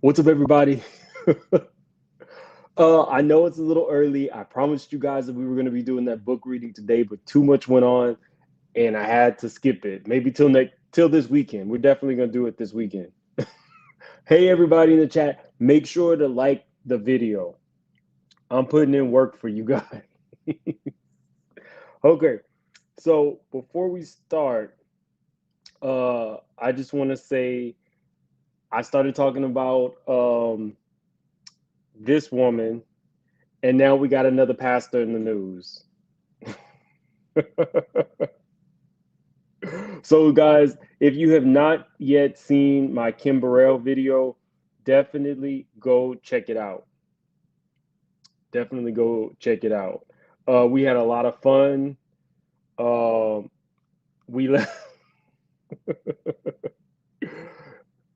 What's up, everybody? I know it's a little early. I promised you guys that we were going to be doing that book reading today, but too much went on, and I had to skip it. Maybe till this weekend. We're definitely going to do it this weekend. Hey, everybody in the chat, make sure to like the video. I'm putting in work for you guys. Okay, so before we start, I just want to say I started talking about this woman. And now we got another pastor in the news. So, guys, if you have not yet seen my Kim Burrell video, definitely go check it out. Definitely go check it out. We had a lot of fun. We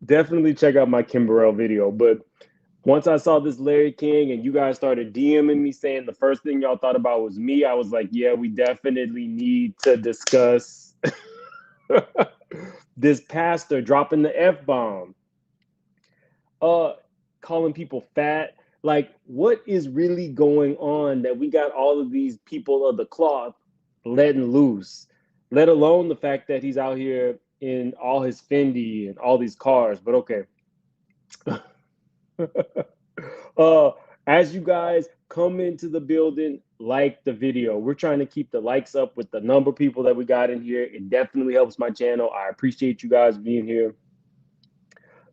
definitely check out my Kim Burrell video. But once I saw this Larry King and you guys started DMing me saying the first thing y'all thought about was me, I was like, yeah, we definitely need to discuss this pastor dropping the F-bomb, calling people fat. Like, what is really going on that we got all of these people of the cloth letting loose, let alone the fact that he's out here in all his Fendi and all these cars. But okay. uh, as you guys come into the building, like the video. We're trying to keep the likes up with the number of people that we got in here. It definitely helps my channel. I appreciate you guys being here.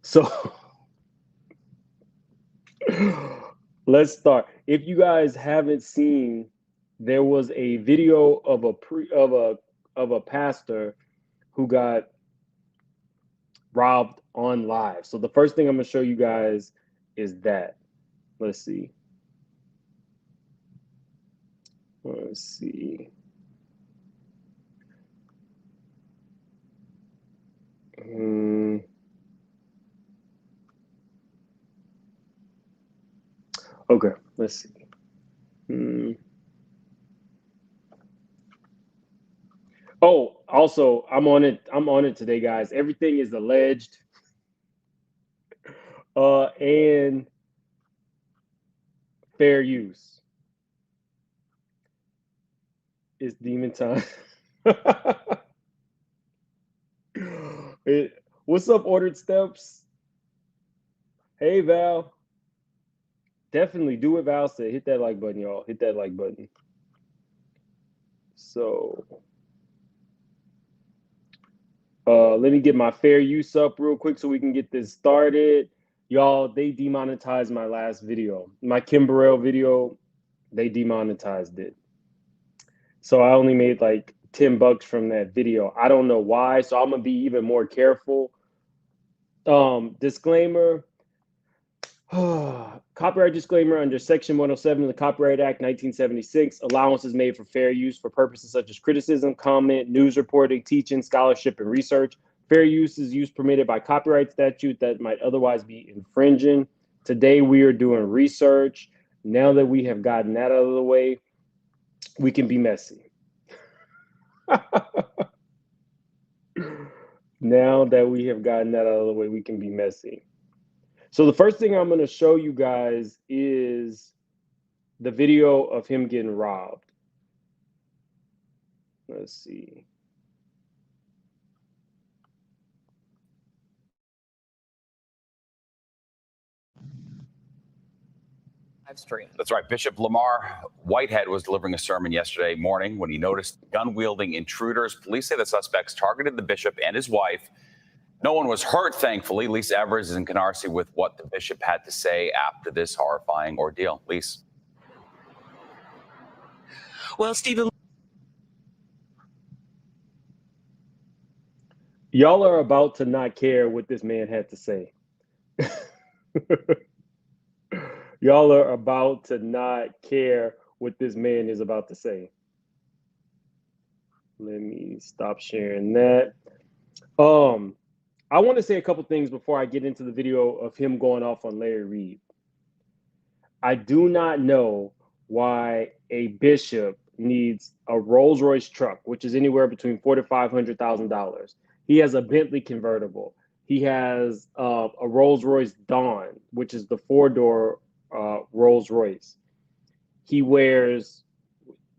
So let's start. If you guys haven't seen, there was a video of a pastor who got robbed on live. So the first thing I'm gonna show you guys is that. Let's see. Let's see. Okay, let's see. Oh, also, I'm on it. I'm on it today, guys. Everything is alleged. And fair use. It's demon time. What's up, Ordered Steps? Hey, Val. Definitely do what Val said. Hit that like button, y'all. Hit that like button. So, let me get my fair use up real quick so we can get this started. Y'all, they demonetized my last video. My Kim Burrell video, they demonetized it. So I only made like $10 from that video. I don't know why. So I'm gonna be even more careful. Disclaimer. Copyright disclaimer under Section 107 of the Copyright Act 1976. Allowance is made for fair use for purposes such as criticism, comment, news reporting, teaching, scholarship, and research. Fair use is use permitted by copyright statute that might otherwise be infringing. Today we are doing research. Now that we have gotten that out of the way, we can be messy. Now that we have gotten that out of the way, we can be messy. So the first thing I'm going to show you guys is the video of him getting robbed. Let's see. Live stream. That's right. Bishop Lamar Whitehead was delivering a sermon yesterday morning when he noticed gun-wielding intruders. Police say the suspects targeted the bishop and his wife. No one was hurt, thankfully. Lisa Evers is in Canarsie with what the bishop had to say after this horrifying ordeal. Lisa. Well, Stephen. Y'all are about to not care what this man had to say. Y'all are about to not care what this man is about to say. Let me stop sharing that. I want to say a couple things before I get into the video of him going off on Larry Reid. I do not know why a bishop needs a Rolls Royce truck, which is anywhere between $400,000 to $500,000. He has a Bentley convertible. He has a Rolls Royce Dawn, which is the four-door Rolls Royce. He wears.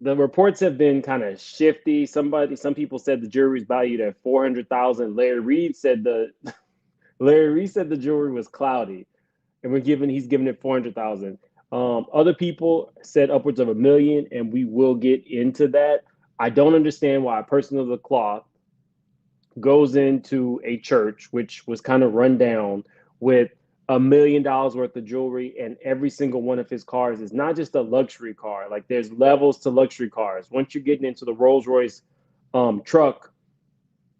The reports have been kind of shifty. Some people said the jewelry is valued at 400,000. Larry Reid said the jewelry was cloudy, and he's giving it 400,000. Other people said upwards of $1 million, and we will get into that. I don't understand why a person of the cloth goes into a church, which was kind of run down, with $1 million worth of jewelry, and every single one of his cars is not just a luxury car. Like, there's levels to luxury cars. Once you're getting into the Rolls Royce truck,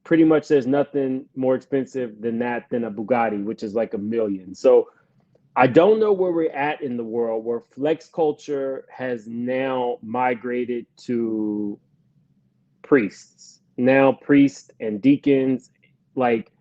pretty much there's nothing more expensive than a Bugatti, which is like $1 million. So I don't know where we're at in the world where flex culture has now migrated to priests. Now priests and deacons, like,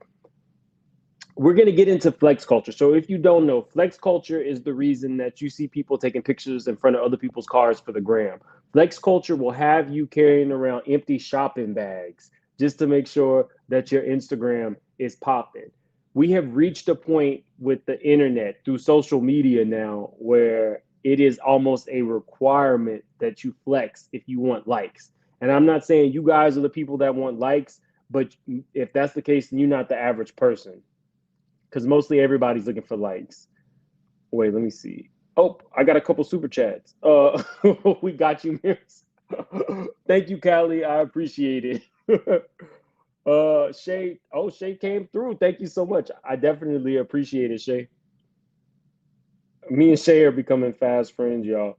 we're going to get into flex culture. So if you don't know, flex culture is the reason that you see people taking pictures in front of other people's cars for the gram. Flex culture will have you carrying around empty shopping bags just to make sure that your Instagram is popping. We have reached a point with the internet through social media now where it is almost a requirement that you flex if you want likes. And I'm not saying you guys are the people that want likes, but if that's the case, then you're not the average person. Because mostly everybody's looking for likes. Wait, let me see. Oh, I got a couple super chats. We got you, Mirs. Thank you, Callie. I appreciate it. Shay. Oh, Shay came through. Thank you so much. I definitely appreciate it, Shay. Me and Shay are becoming fast friends, y'all.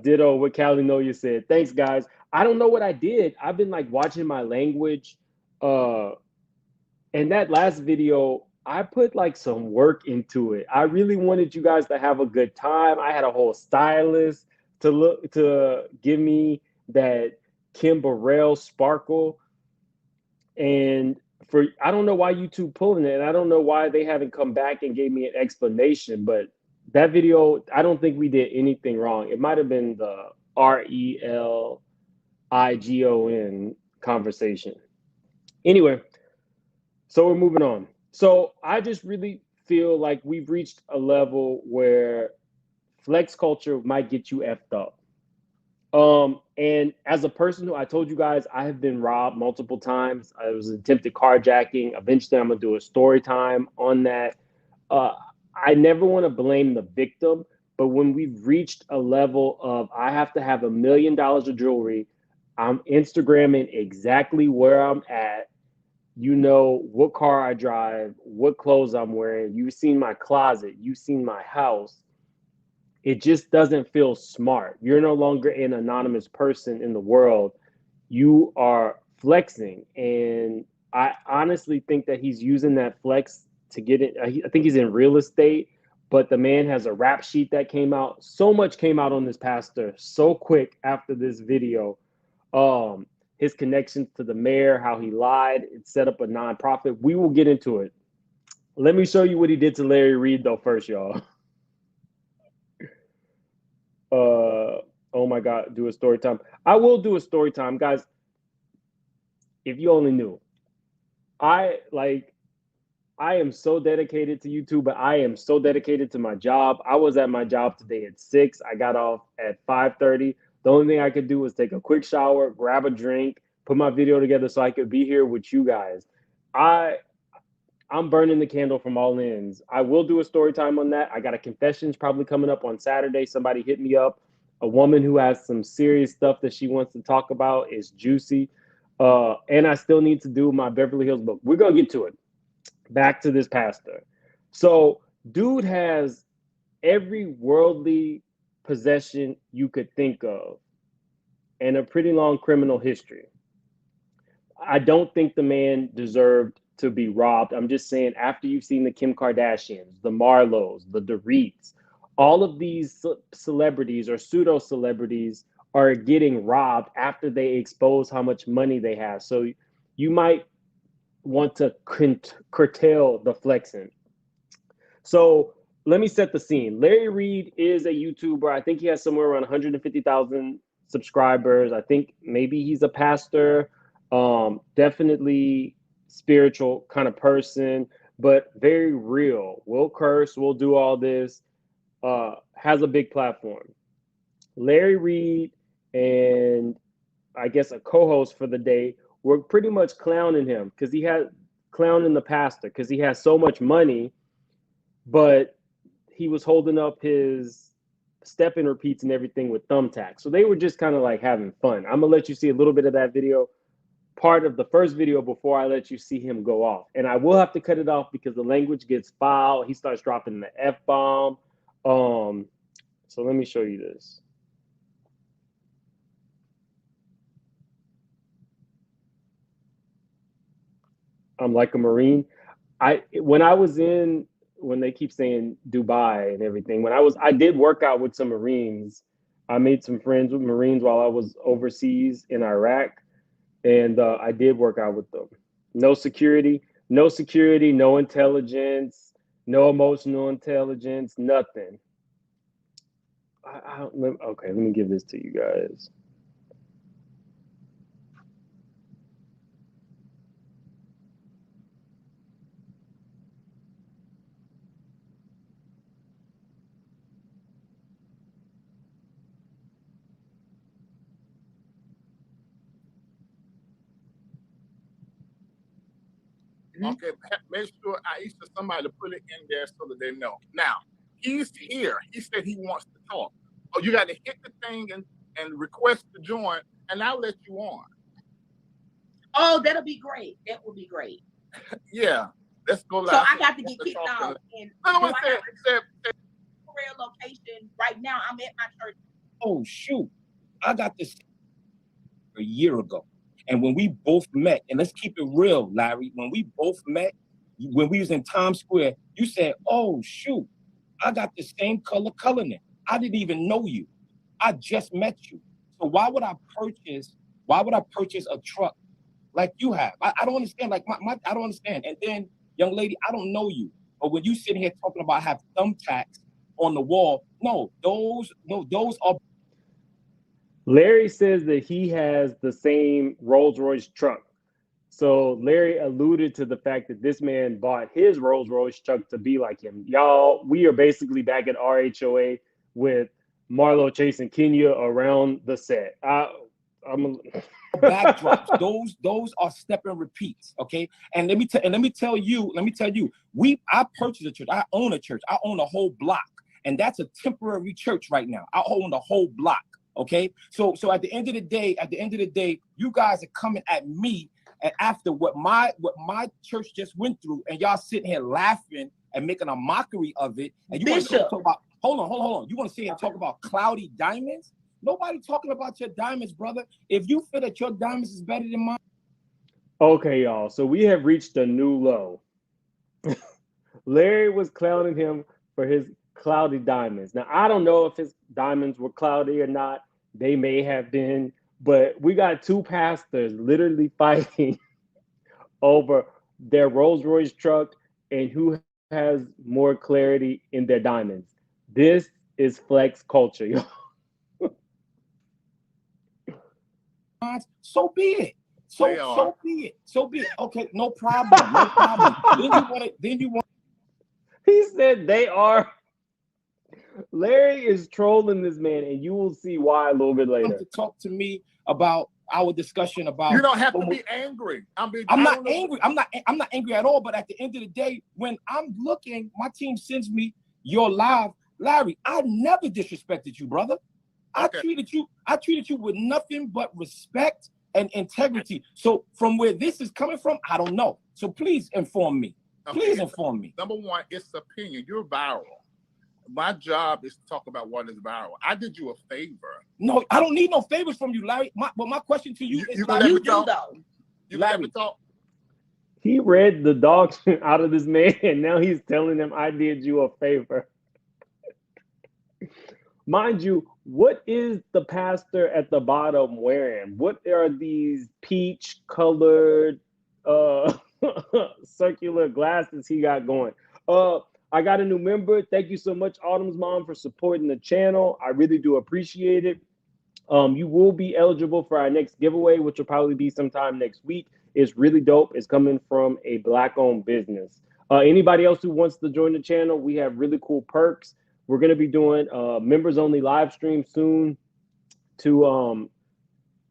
Ditto what Callie know you said. Thanks, guys. I don't know what I did. I've been like watching my language. And that last video, I put like some work into it. I really wanted you guys to have a good time. I had a whole stylist to give me that Kim Burrell sparkle. And I don't know why YouTube pulling it, and I don't know why they haven't come back and gave me an explanation, but that video, I don't think we did anything wrong. It might have been the RELIGON conversation. Anyway, so we're moving on. So I just really feel like we've reached a level where flex culture might get you effed up. And as a person who, I told you guys, I have been robbed multiple times. I was attempted carjacking. Eventually, I'm gonna do a story time on that. I never want to blame the victim, but when we've reached a level of I have to have $1 million of jewelry, I'm Instagramming exactly where I'm at. You know what car I drive, what clothes I'm wearing. You've seen my closet. You've seen my house. It just doesn't feel smart. You're no longer an anonymous person in the world. You are flexing. And I honestly think that he's using that flex to get it. I think he's in real estate, but the man has a rap sheet that came out. So much came out on this pastor so quick after this video. His connections to the mayor, how he lied, it set up a nonprofit. We will get into it. Let me show you what he did to Larry Reid, though, first, y'all. Oh my God, do a story time. I will do a story time, guys. If you only knew, I am so dedicated to YouTube, but I am so dedicated to my job. I was at my job today at 6. I got off at 5:30. The only thing I could do was take a quick shower, grab a drink, put my video together so I could be here with you guys. I'm burning the candle from all ends. I will do a story time on that. I got a confessions probably coming up on Saturday. Somebody hit me up. A woman who has some serious stuff that she wants to talk about is juicy. And I still need to do my Beverly Hills book. We're going to get to it. Back to this pastor. So dude has every worldly possession you could think of and a pretty long criminal history. I don't think the man deserved to be robbed. I'm just saying, after you've seen the Kim Kardashians, the Marlos, the Reids, all of these celebrities or pseudo celebrities are getting robbed after they expose how much money they have. So you might want to curtail the flexing. So let me set the scene. Larry Reid is a YouTuber. I think he has somewhere around 150,000 subscribers. I think maybe he's a pastor. Definitely spiritual kind of person. but very real. We'll curse, we'll do all this. Has a big platform. Larry Reid and I guess a co-host for the day were pretty much clowning him because he had clowning the pastor because he has so much money, but he was holding up his step and repeats and everything with thumbtacks. So they were just kind of like having fun. I'm gonna let you see a little bit of that video, part of the first video, before I let you see him go off. And I will have to cut it off because the language gets foul. He starts dropping the F-bomb. So let me show you this. I'm like a Marine. When they keep saying Dubai and everything, I did work out with some Marines. I made some friends with Marines while I was overseas in Iraq, and I did work out with them. No security, no intelligence, no emotional intelligence, nothing. Okay, let me give this to you guys. Okay, make sure Aisha somebody to put it in there so that they know. Now, he's here. He said he wants to talk. Oh, you got to hit the thing and request to join, and I'll let you on. Oh, that'll be great. That will be great. Yeah, let's go live. So I got to get kicked out. And no, real location right now. I'm at my church. Oh shoot, I got this a year ago. And when we both met, and let's keep it real, Larry, when we both met, when we was in Times Square, you said, oh, shoot, I got the same color coloring. I didn't even know you. I just met you. So why would I purchase a truck like you have? I don't understand. Like I don't understand. And then, young lady, I don't know you. But when you sit here talking about have thumbtacks on the wall, those are. Larry says that he has the same Rolls-Royce truck. So Larry alluded to the fact that this man bought his Rolls-Royce truck to be like him. Y'all, we are basically back at RHOA with Marlo chasing Kenya around the set. Backdrops. Those are step and repeats. Okay. And let me tell you, I purchased a church. I own a church. I own a whole block. And that's a temporary church right now. I own the whole block. Okay. So at the end of the day, you guys are coming at me and after what my church just went through, and y'all sitting here laughing and making a mockery of it. And you want to talk about hold on. You want to sit here and talk about cloudy diamonds? Nobody talking about your diamonds, brother. If you feel that your diamonds is better than mine. Okay, y'all. So we have reached a new low. Larry was clowning him for his cloudy diamonds. Now, I don't know if his diamonds were cloudy or not. They may have been, but we got two pastors literally fighting over their Rolls-Royce truck and who has more clarity in their diamonds. This is flex culture, y'all. So be it. So be it. Okay, no problem. Then you want. He said they are. Larry is trolling this man, and you will see why a little bit later. To talk to me about our discussion about. You don't have to be angry. I'm not angry. I'm not angry at all. But at the end of the day, when I'm looking, my team sends me your live, Larry. I never disrespected you, brother. Okay. I treated you with nothing but respect and integrity. So from where this is coming from, I don't know. So please inform me. Please inform me. Number one, it's opinion. You're viral. My job is to talk about what is viral. I did you a favor. No, I don't need no favors from you, Larry. But my question to you is, you do though. You Larry, let me talk. He read the dog shit out of this man, and now he's telling him I did you a favor. Mind you, what is the pastor at the bottom wearing? What are these peach-colored circular glasses he got going? I got a new member. Thank you so much, Autumn's mom, for supporting the channel. I really do appreciate it. You will be eligible for our next giveaway, which will probably be sometime next week. It's really dope. It's coming from a Black-owned business. Anybody else who wants to join the channel, we have really cool perks. We're going to be doing members only live stream soon to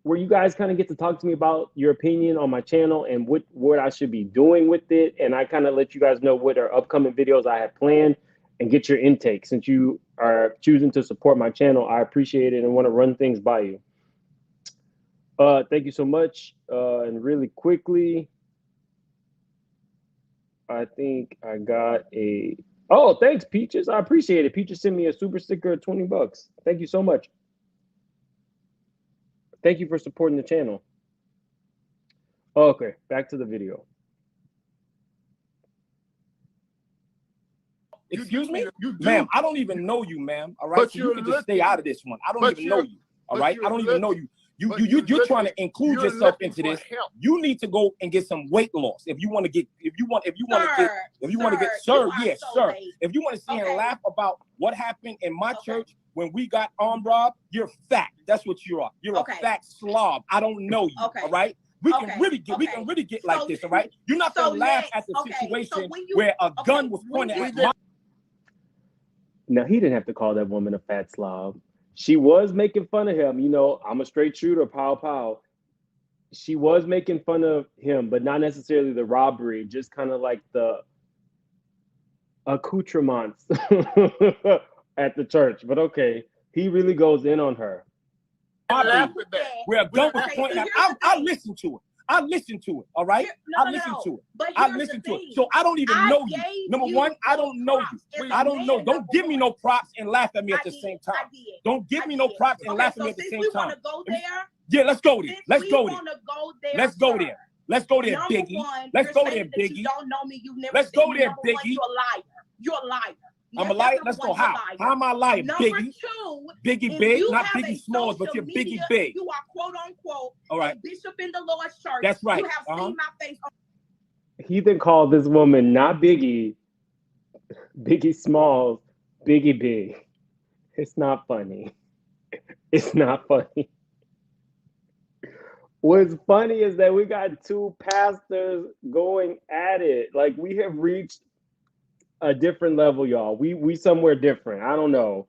where you guys kind of get to talk to me about your opinion on my channel and what I should be doing with it. And I kind of let you guys know what are upcoming videos I have planned and get your intake. Since you are choosing to support my channel, I appreciate it and want to run things by you. Thank you so much. And really quickly, I think I got a, oh, thanks, Peaches. I appreciate it. Peaches sent me a super sticker of 20 bucks. Thank you so much. Thank you for supporting the channel. Okay, back to the video. Excuse me? Ma'am, I don't even know you, ma'am. All right, so you can just stay out of this one. I don't even know you. All right, I don't even know you. You're trying to include yourself into this. You need to go and get some weight loss if you want to get If you want to get sir, yes, sir. If you want to sit and laugh about what happened in my church when we got armed robbed, you're fat. That's what you are. You're a fat slob. I don't know you. All right. We can really get like this. All right. You're not gonna laugh at the situation where a gun was pointed at my. Now, he didn't have to call that woman a fat slob. She was making fun of him. You know, I'm a straight shooter, pow, pow. She was making fun of him, but not necessarily the robbery, just kind of like the accoutrements at the church. But okay, he really goes in on her. Where a gun was pointing at, I listened to it. I listened to it, all right? I listened to it. I listened to it. So I don't even know you. Number one, I don't know you. I don't know. Don't give me no props and laugh at me at the same time. Don't give me no props and laugh at me at the same time. Yeah, let's go there. Let's go there. Let's go there. Let's go there, Biggie. Let's go there, Biggie. Let's go there, Biggie. You're a liar. You're a liar. I'm a liar. Let's go. How am I lying? Biggie. Biggie big, not Biggie Smalls, but you're Biggie big. You are quote unquote all right. a bishop in the Lord's church. That's right. You have seen my face. He then called this woman not Biggie, Biggie Smalls, Biggie Big. It's not funny. It's not funny. What's funny is that we got two pastors going at it. Like, we have reached a different level, y'all. We somewhere different. I don't know.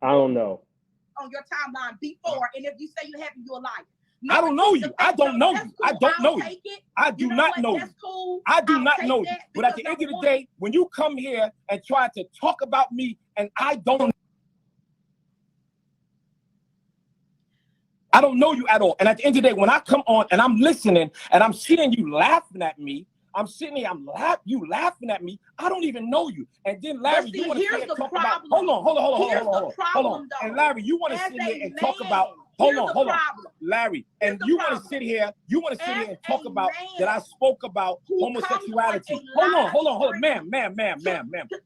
On your timeline before, and if you say you haven't, you're a liar. No, I don't know you. I don't know you. I don't know you. I do not know you. Cool. I do not know you. But at the end of the day, when you come here and try to talk about me and I don't know you at all. And at the end of the day, when I come on and I'm listening and I'm seeing you laughing at me, I'm sitting here, you laughing at me. I don't even know you. And then Larry, you want to sit here and talk about, hold on. And Larry, you want to sit here and talk about, hold on. Larry, and you want to sit here, and talk about that I spoke about homosexuality. Hold on, ma'am.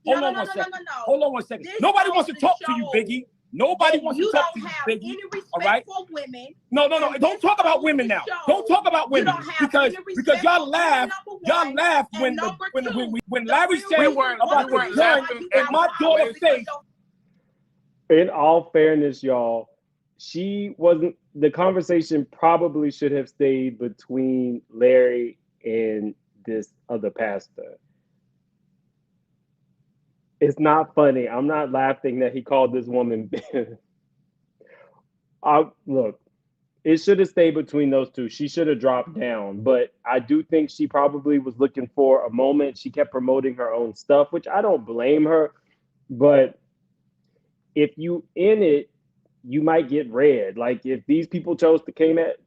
Hold on one second. Nobody wants to talk to you, Biggie. Nobody wants to talk to you, Biggie. All right? No. Don't talk about women now. Don't talk about women because y'all laugh. Y'all laugh when Larry said about the gun in my daughter's face. In all fairness, y'all, the conversation probably should have stayed between Larry and this other pastor. It's not funny. I'm not laughing that he called this woman. Look, it should have stayed between those two. She should have dropped down. But I do think she probably was looking for a moment. She kept promoting her own stuff, which I don't blame her. But if you in it, you might get red. Like, if these people chose to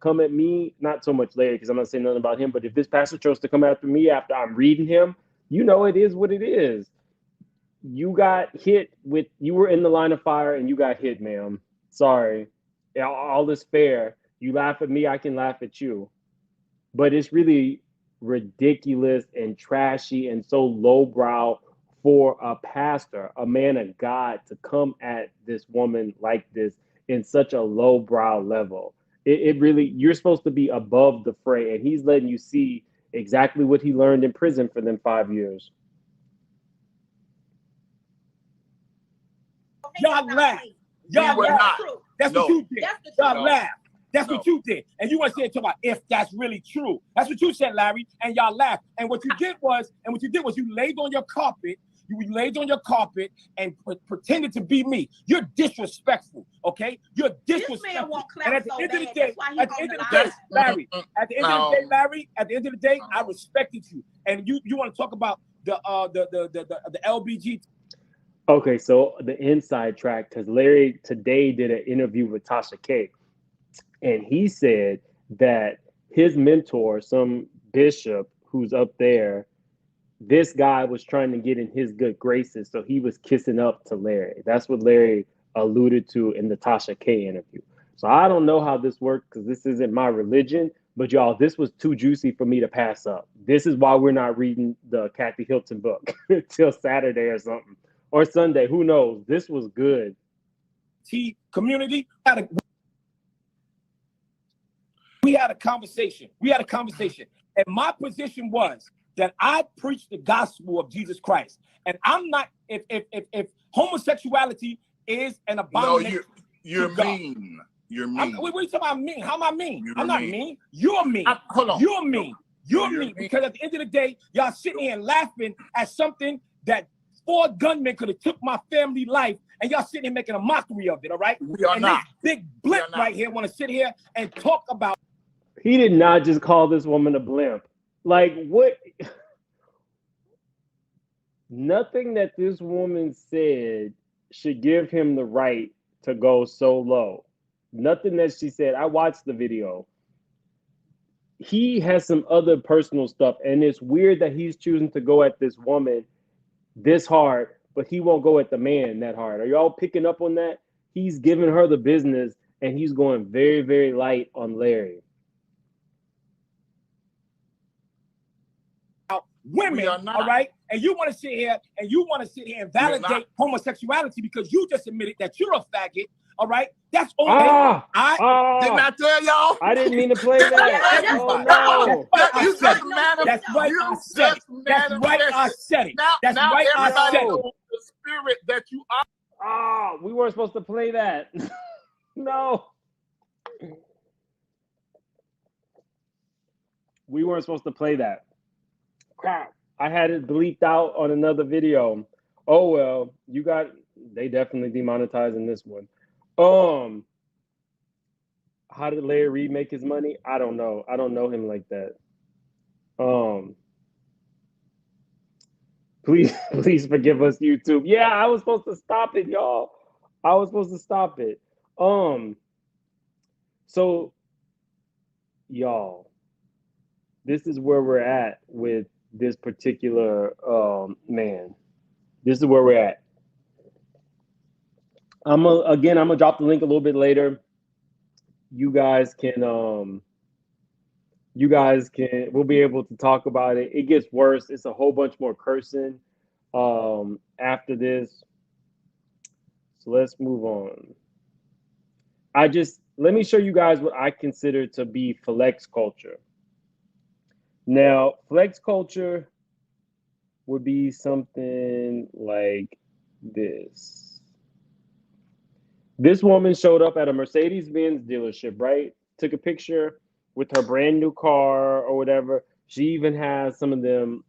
come at me, not so much Larry, because I'm not saying nothing about him, but if this pastor chose to come after me after I'm reading him, you know it is what it is. You got hit with, you were in the line of fire and you got hit, ma'am. Sorry. All is fair. You laugh at me, I can laugh at you. But it's really ridiculous and trashy and so lowbrow for a pastor, a man of God, to come at this woman like this in such a lowbrow level. It really, you're supposed to be above the fray, and he's letting you see exactly what he learned in prison for them 5 years. Y'all laugh. Y'all laugh. That's what you did. Y'all laugh. That's what you did. And you want to say talk about if that's really true. That's what you said, Larry, and y'all laughed. And what you did was you laid on your carpet. You laid on your carpet and pretended to be me. You're disrespectful, okay? You're disrespectful. This man won't clap and at the so end of the bad. day, That's why he on the line. Larry, at the end of the day, Larry, at the end of the day, I respected you. And you want to talk about the LBG. Okay, so the inside track, because Larry today did an interview with Tasha K, and he said that his mentor, some bishop who's up there, this guy was trying to get in his good graces, so he was kissing up to Larry. That's what Larry alluded to in the Tasha K interview. So I don't know how this works because this isn't my religion, but y'all, this was too juicy for me to pass up. This is why we're not reading the Kathy Hilton book till Saturday or something, or Sunday. Who knows? This was good. Community, we had a conversation. And my position was that I preach the gospel of Jesus Christ. And I'm not, if homosexuality is an abomination. No, you're mean. You're mean. What are you talking about mean? How am I mean? You're I'm not mean. You're mean. Hold on. You're mean. You're mean. Because at the end of the day, y'all sitting here and laughing at something that 4 gunmen could have took my family life, and y'all sitting here making a mockery of it, all right? We are and not. This big blimp right here want to sit here and talk about. He did not just call this woman a blimp. Like, what? Nothing that this woman said should give him the right to go so low. Nothing that she said. I watched the video. He has some other personal stuff, and it's weird that he's choosing to go at this woman this hard, but he won't go at the man that hard. Are y'all picking up on that? He's giving her the business, and he's going very, very light on Larry. Women, all right? And you want to sit here and validate homosexuality because you just admitted that you're a faggot, all right? That's all. I didn't I tell y'all? I didn't mean to play that. Oh, no. That's right, I said it. That's right, I said it. That's right, I said it. The spirit that you are. Oh, we weren't supposed to play that. No. We weren't supposed to play that. Crap. I had it bleeped out on another video. Oh, well, they definitely demonetizing this one. How did Larry Reid make his money? I don't know. I don't know him like that. Please forgive us, YouTube. Yeah, I was supposed to stop it, y'all. I was supposed to stop it. So, y'all, this is where we're at with this particular man. This is where we're at. I'm gonna drop the link a little bit later. You guys can we'll be able to talk about it. It gets worse. It's a whole bunch more cursing after this. So let's move on. Let me show you guys what I consider to be flex culture. Now, flex culture would be something like this. This woman showed up at a Mercedes-Benz dealership, right? Took a picture with her brand new car or whatever. She even has some of them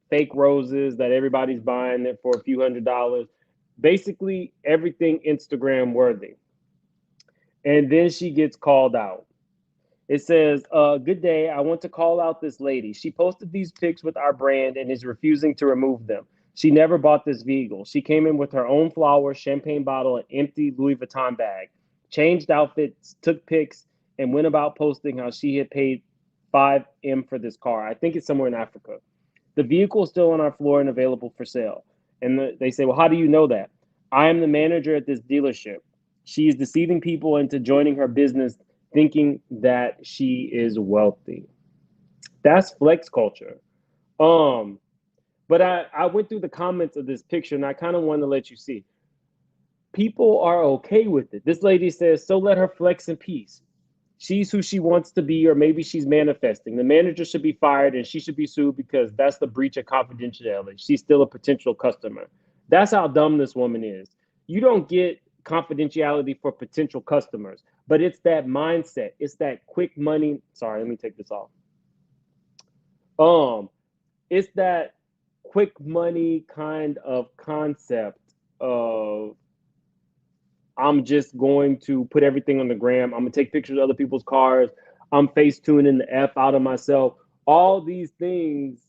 fake roses that everybody's buying it for a few $100s. Basically, everything Instagram worthy. And then she gets called out. It says, good day. I want to call out this lady. She posted these pics with our brand and is refusing to remove them. She never bought this vehicle. She came in with her own flowers, champagne bottle, and empty Louis Vuitton bag, changed outfits, took pics, and went about posting how she had paid $5M for this car. I think it's somewhere in Africa. The vehicle is still on our floor and available for sale. And they say, well, how do you know that? I am the manager at this dealership. She is deceiving people into joining her business thinking that she is wealthy. That's flex culture. But I went through the comments of this picture and I kind of want to let you see. People are okay with it. This lady says, so let her flex in peace. She's who she wants to be, or maybe she's manifesting. The manager should be fired and she should be sued because that's the breach of confidentiality. She's still a potential customer. That's how dumb this woman is. You don't get confidentiality for potential customers. But it's that mindset. It's that quick money. Sorry, let me take this off. It's that quick money kind of concept of I'm just going to put everything on the gram. I'm gonna take pictures of other people's cars. I'm face tuning the F out of myself. All these things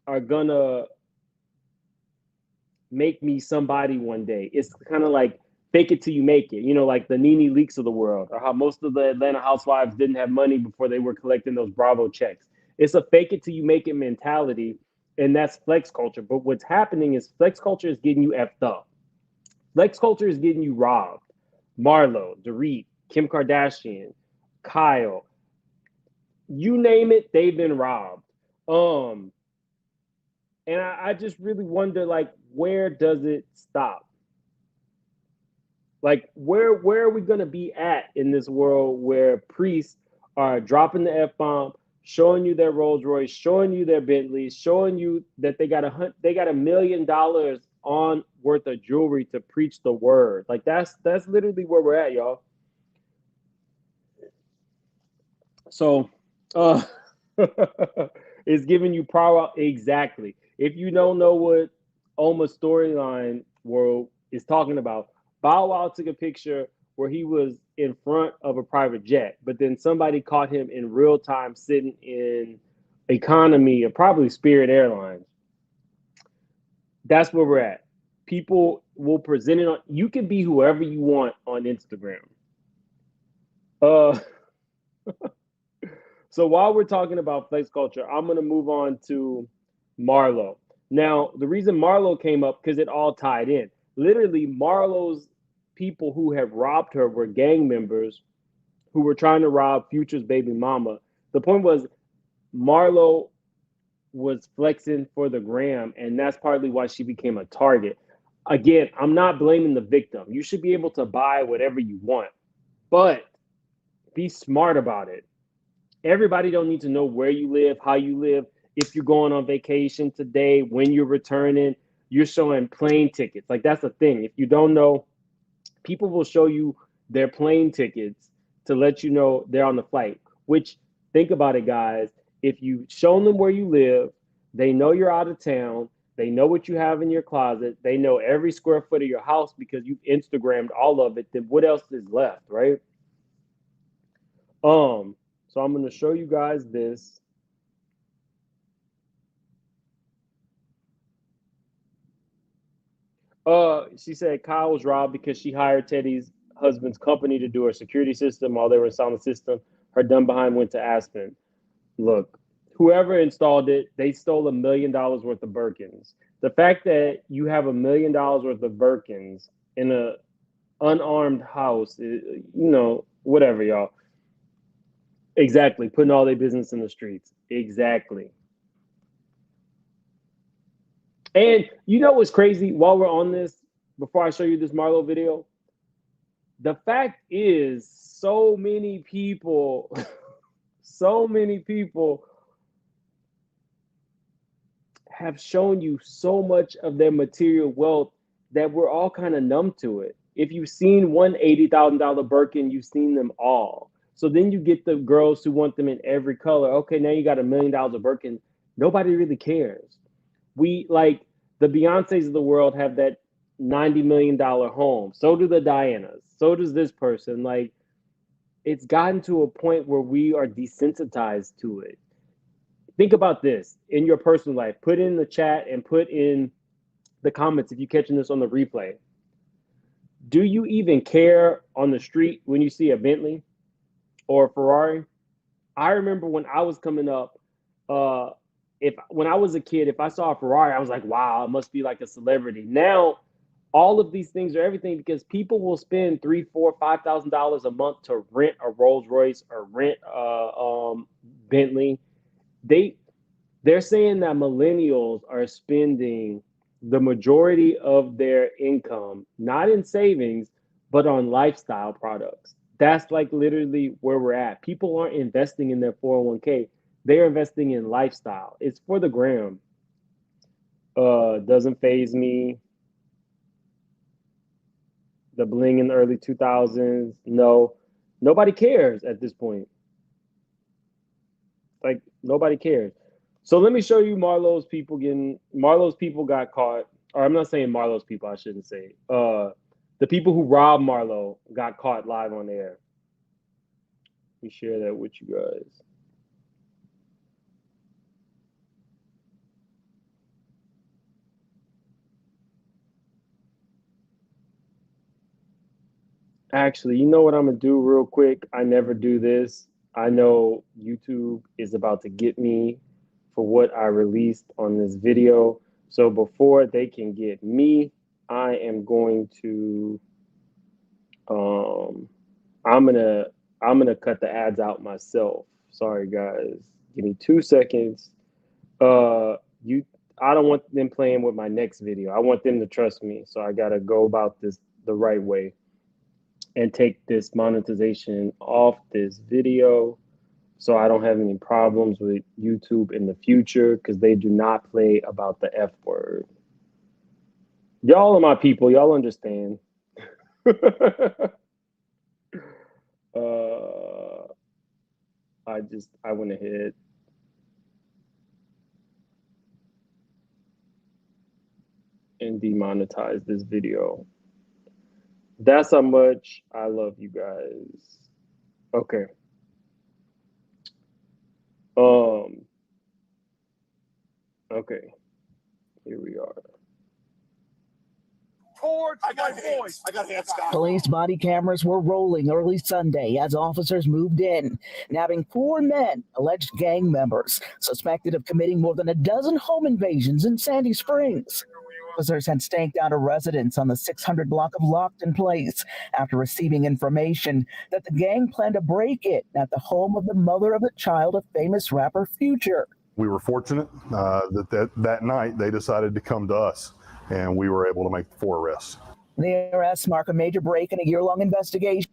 are gonna make me somebody one day. It's kind of like fake it till you make it. You know, like the Nene Leaks of the world, or how most of the Atlanta housewives didn't have money before they were collecting those Bravo checks. It's a fake it till you make it mentality, and that's flex culture. But what's happening is flex culture is getting you effed up. Flex culture is getting you robbed. Marlo, Reid, Kim Kardashian, Kyle, you name it, they've been robbed. And I just really wonder, like, where does it stop? Like, where are we gonna be at in this world where priests are dropping the F-bomb, showing you their Rolls Royce, showing you their Bentleys, showing you that they got $1 million on worth of jewelry to preach the word? Like, that's literally where we're at, y'all. So it's giving you power. Exactly. If you don't know what Oma's storyline world is talking about, Bow Wow took a picture where he was in front of a private jet, but then somebody caught him in real time sitting in economy or probably Spirit Airlines. That's where we're at. People will present it on. You can be whoever you want on Instagram. So while we're talking about flex culture, I'm going to move on to Marlo. Now, the reason Marlo came up, because it all tied in. Literally, Marlo's people who have robbed her were gang members who were trying to rob Future's baby mama. The point was, Marlo was flexing for the gram, and that's partly why she became a target. Again, I'm not blaming the victim. You should be able to buy whatever you want, but be smart about it. Everybody don't need to know where you live, how you live. If you're going on vacation today, when you're returning, you're showing plane tickets. Like, that's the thing. If you don't know, people will show you their plane tickets to let you know they're on the flight. Which, think about it, guys. If you show them where you live, they know you're out of town. They know what you have in your closet. They know every square foot of your house because you've Instagrammed all of it. Then what else is left, right? So I'm going to show you guys this. She said Kyle was robbed because she hired Teddy's husband's company to do her security system while they were installing the system. Her done behind went to Aspen. Look, whoever installed it, they stole $1 million worth of Birkins. The fact that you have $1 million worth of Birkins in a unarmed house, you know, whatever, y'all. Exactly. Putting all their business in the streets. Exactly. And you know what's crazy? While we're on this, before I show you this Marlo video, the fact is so many people have shown you so much of their material wealth that we're all kind of numb to it. If you've seen one $80,000 Birkin, you've seen them all. So then you get the girls who want them in every color. Okay, now you got $1 million of Birkin. Nobody really cares. We, like, the Beyoncés of the world have that $90 million home. So do the Dianas. So does this person. Like, it's gotten to a point where we are desensitized to it. Think about this in your personal life. Put in the chat and put in the comments if you're catching this on the replay. Do you even care on the street when you see a Bentley or a Ferrari? I remember when I was coming up, when I was a kid, if I saw a Ferrari, I was like, wow, it must be like a celebrity. Now, all of these things are everything because people will spend $3,000, $4,000, $5,000 a month to rent a Rolls Royce or rent a Bentley. They're saying that millennials are spending the majority of their income, not in savings, but on lifestyle products. That's like literally where we're at. People aren't investing in their 401k. They're investing in lifestyle. It's for the gram. Doesn't phase me. The bling in the early 2000s, no. Nobody cares at this point. Like, nobody cares. So let me show you Marlo's people got caught. Or I'm not saying Marlo's people, I shouldn't say. The people who robbed Marlo got caught live on air. Let me share that with you guys. Actually, you know what I'm gonna do real quick? I never do this. I know YouTube is about to get me for what I released on this video. So before they can get me, I am going to I'm gonna cut the ads out myself. Sorry guys. Give me 2 seconds. I don't want them playing with my next video. I want them to trust me. So I gotta go about this the right way and take this monetization off this video so I don't have any problems with YouTube in the future, because they do not play about the F word. Y'all are my people. Y'all understand. I went ahead and demonetized this video. That's how much I love you guys. Okay. Okay. Here we are. I got hands. Police body cameras were rolling early Sunday as officers moved in, nabbing 4 men, alleged gang members, suspected of committing more than a dozen home invasions in Sandy Springs. Officers had staked out a residence on the 600 block of Lockton Place after receiving information that the gang planned to break it at the home of the mother of the child of famous rapper Future. We were fortunate that night they decided to come to us, and we were able to make 4 arrests. The arrests mark a major break in a year-long investigation.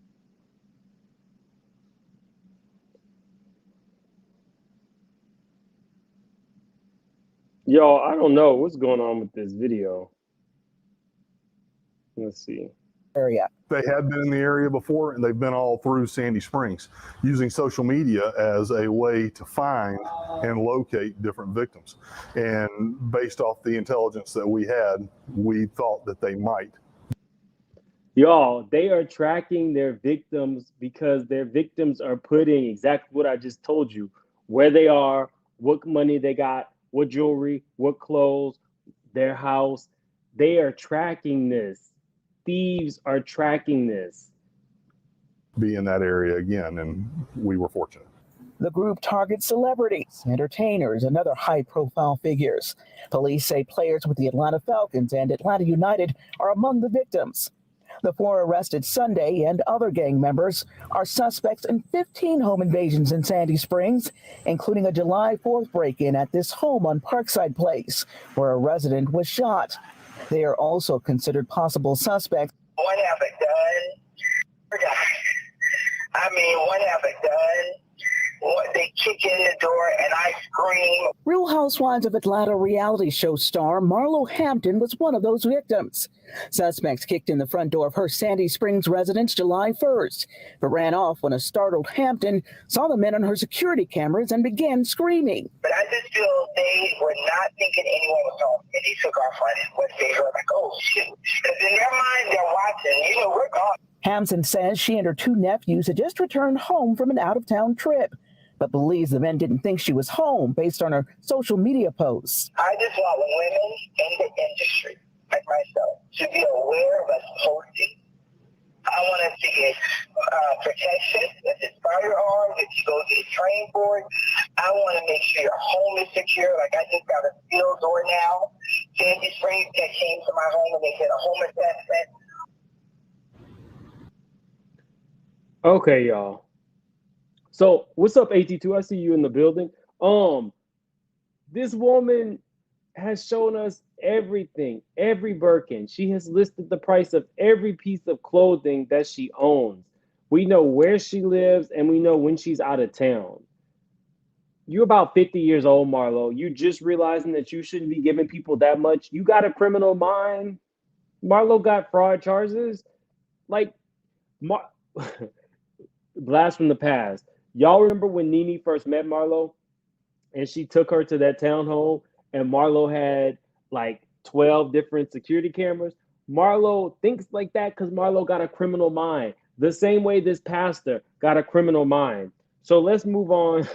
Y'all, I don't know what's going on with this video. Let's see. Area. They had been in the area before, and they've been all through Sandy Springs, using social media as a way to find and locate different victims. And based off the intelligence that we had, we thought that they might. Y'all, they are tracking their victims because their victims are putting exactly what I just told you, where they are, what money they got, what jewelry, what clothes, their house. They are tracking this. Thieves are tracking this. Be in that area again, and we were fortunate. The group targets celebrities, entertainers, and other high-profile figures. Police say players with the Atlanta Falcons and Atlanta United are among the victims. The 4 arrested Sunday and other gang members are suspects in 15 home invasions in Sandy Springs, including a July 4th break-in at this home on Parkside Place, where a resident was shot. They are also considered possible suspects. What have I done? What have I done? What, they kick in the door and I scream. Real Housewives of Atlanta reality show star Marlo Hampton was one of those victims. Suspects kicked in the front door of her Sandy Springs residence July 1st, but ran off when a startled Hampton saw the men on her security cameras and began screaming. But I just feel they were not thinking anyone was home, and they took off running. What they were like, oh, shit. Because in their mind, they're watching. We're gone. Hampton says she and her 2 nephews had just returned home from an out-of-town trip, but believes the men didn't think she was home based on her social media posts. I just want women in the industry, like myself, to be aware of us posting. I want us to get protection, if it's firearms, if you go get trained for it. I want to make sure your home is secure. Like I just got a steel door now. Sandy Springs that came to my home and they did a home assessment. Okay, y'all. So what's up, AT2? I see you in the building. This woman has shown us everything, every Birkin. She has listed the price of every piece of clothing that she owns. We know where she lives, and we know when she's out of town. You're about 50 years old, Marlo. You just realizing that you shouldn't be giving people that much. You got a criminal mind. Marlo got fraud charges. Like, blast from the past. Y'all remember when Nene first met Marlo and she took her to that townhome and Marlo had like 12 different security cameras? Marlo thinks like that because Marlo got a criminal mind. The same way this pastor got a criminal mind. So let's move on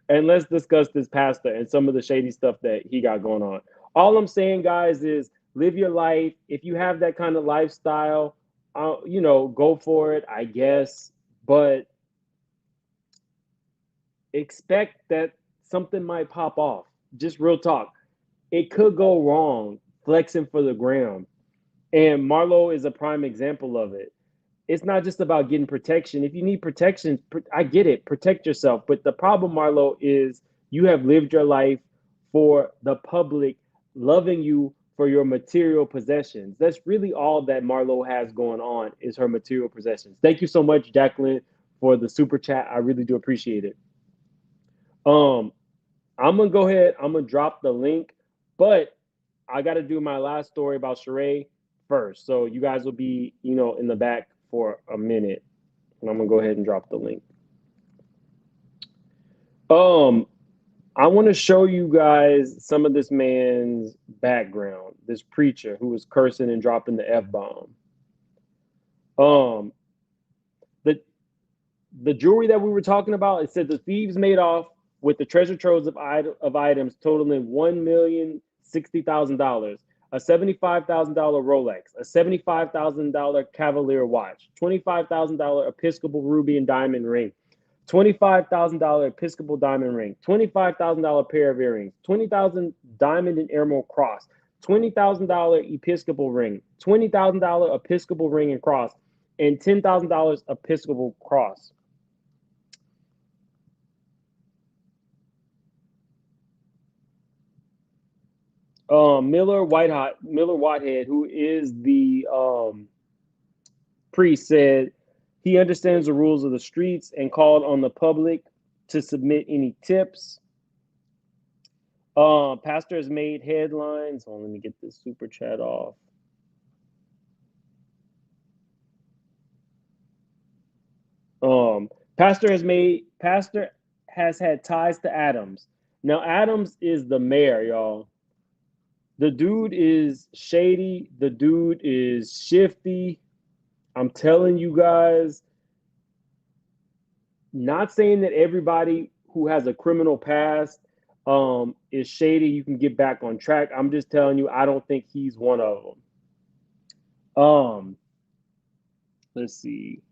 and let's discuss this pastor and some of the shady stuff that he got going on. All I'm saying, guys, is live your life. If you have that kind of lifestyle, you know, go for it, I guess. But expect that something might pop off. Just real talk. It could go wrong flexing for the gram. And Marlo is a prime example of it. It's not just about getting protection. If you need protection, I get it. Protect yourself. But the problem, Marlo, is you have lived your life for the public loving you for your material possessions. That's really all that Marlo has going on is her material possessions. Thank you so much, Jacqueline, for the super chat. I really do appreciate it. I'm gonna go ahead. I'm gonna drop the link, but I got to do my last story about Sheree first. So you guys will be, you know, in the back for a minute, and I'm gonna go ahead and drop the link. I want to show you guys some of this man's background. This preacher who was cursing and dropping the F-bomb. The jewelry that we were talking about, it said the thieves made off with the treasure troves of items totaling $1,060,000, a $75,000 Rolex, a $75,000 Cavalier watch, $25,000 Episcopal ruby and diamond ring, $25,000 Episcopal diamond ring, $25,000 pair of earrings, $20,000 diamond and emerald cross, $20,000 Episcopal ring, $20,000 Episcopal ring and cross, and $10,000 Episcopal cross. Miller Whitehead, who is the priest, said he understands the rules of the streets and called on the public to submit any tips. Pastor has made headlines. Oh, let me get this super chat off. Pastor has had ties to Adams. Now, Adams is the mayor, y'all. The dude is shady. The dude is shifty. I'm telling you guys, not saying that everybody who has a criminal past is shady. You can get back on track. I'm just telling you, I don't think he's one of them. Let's see.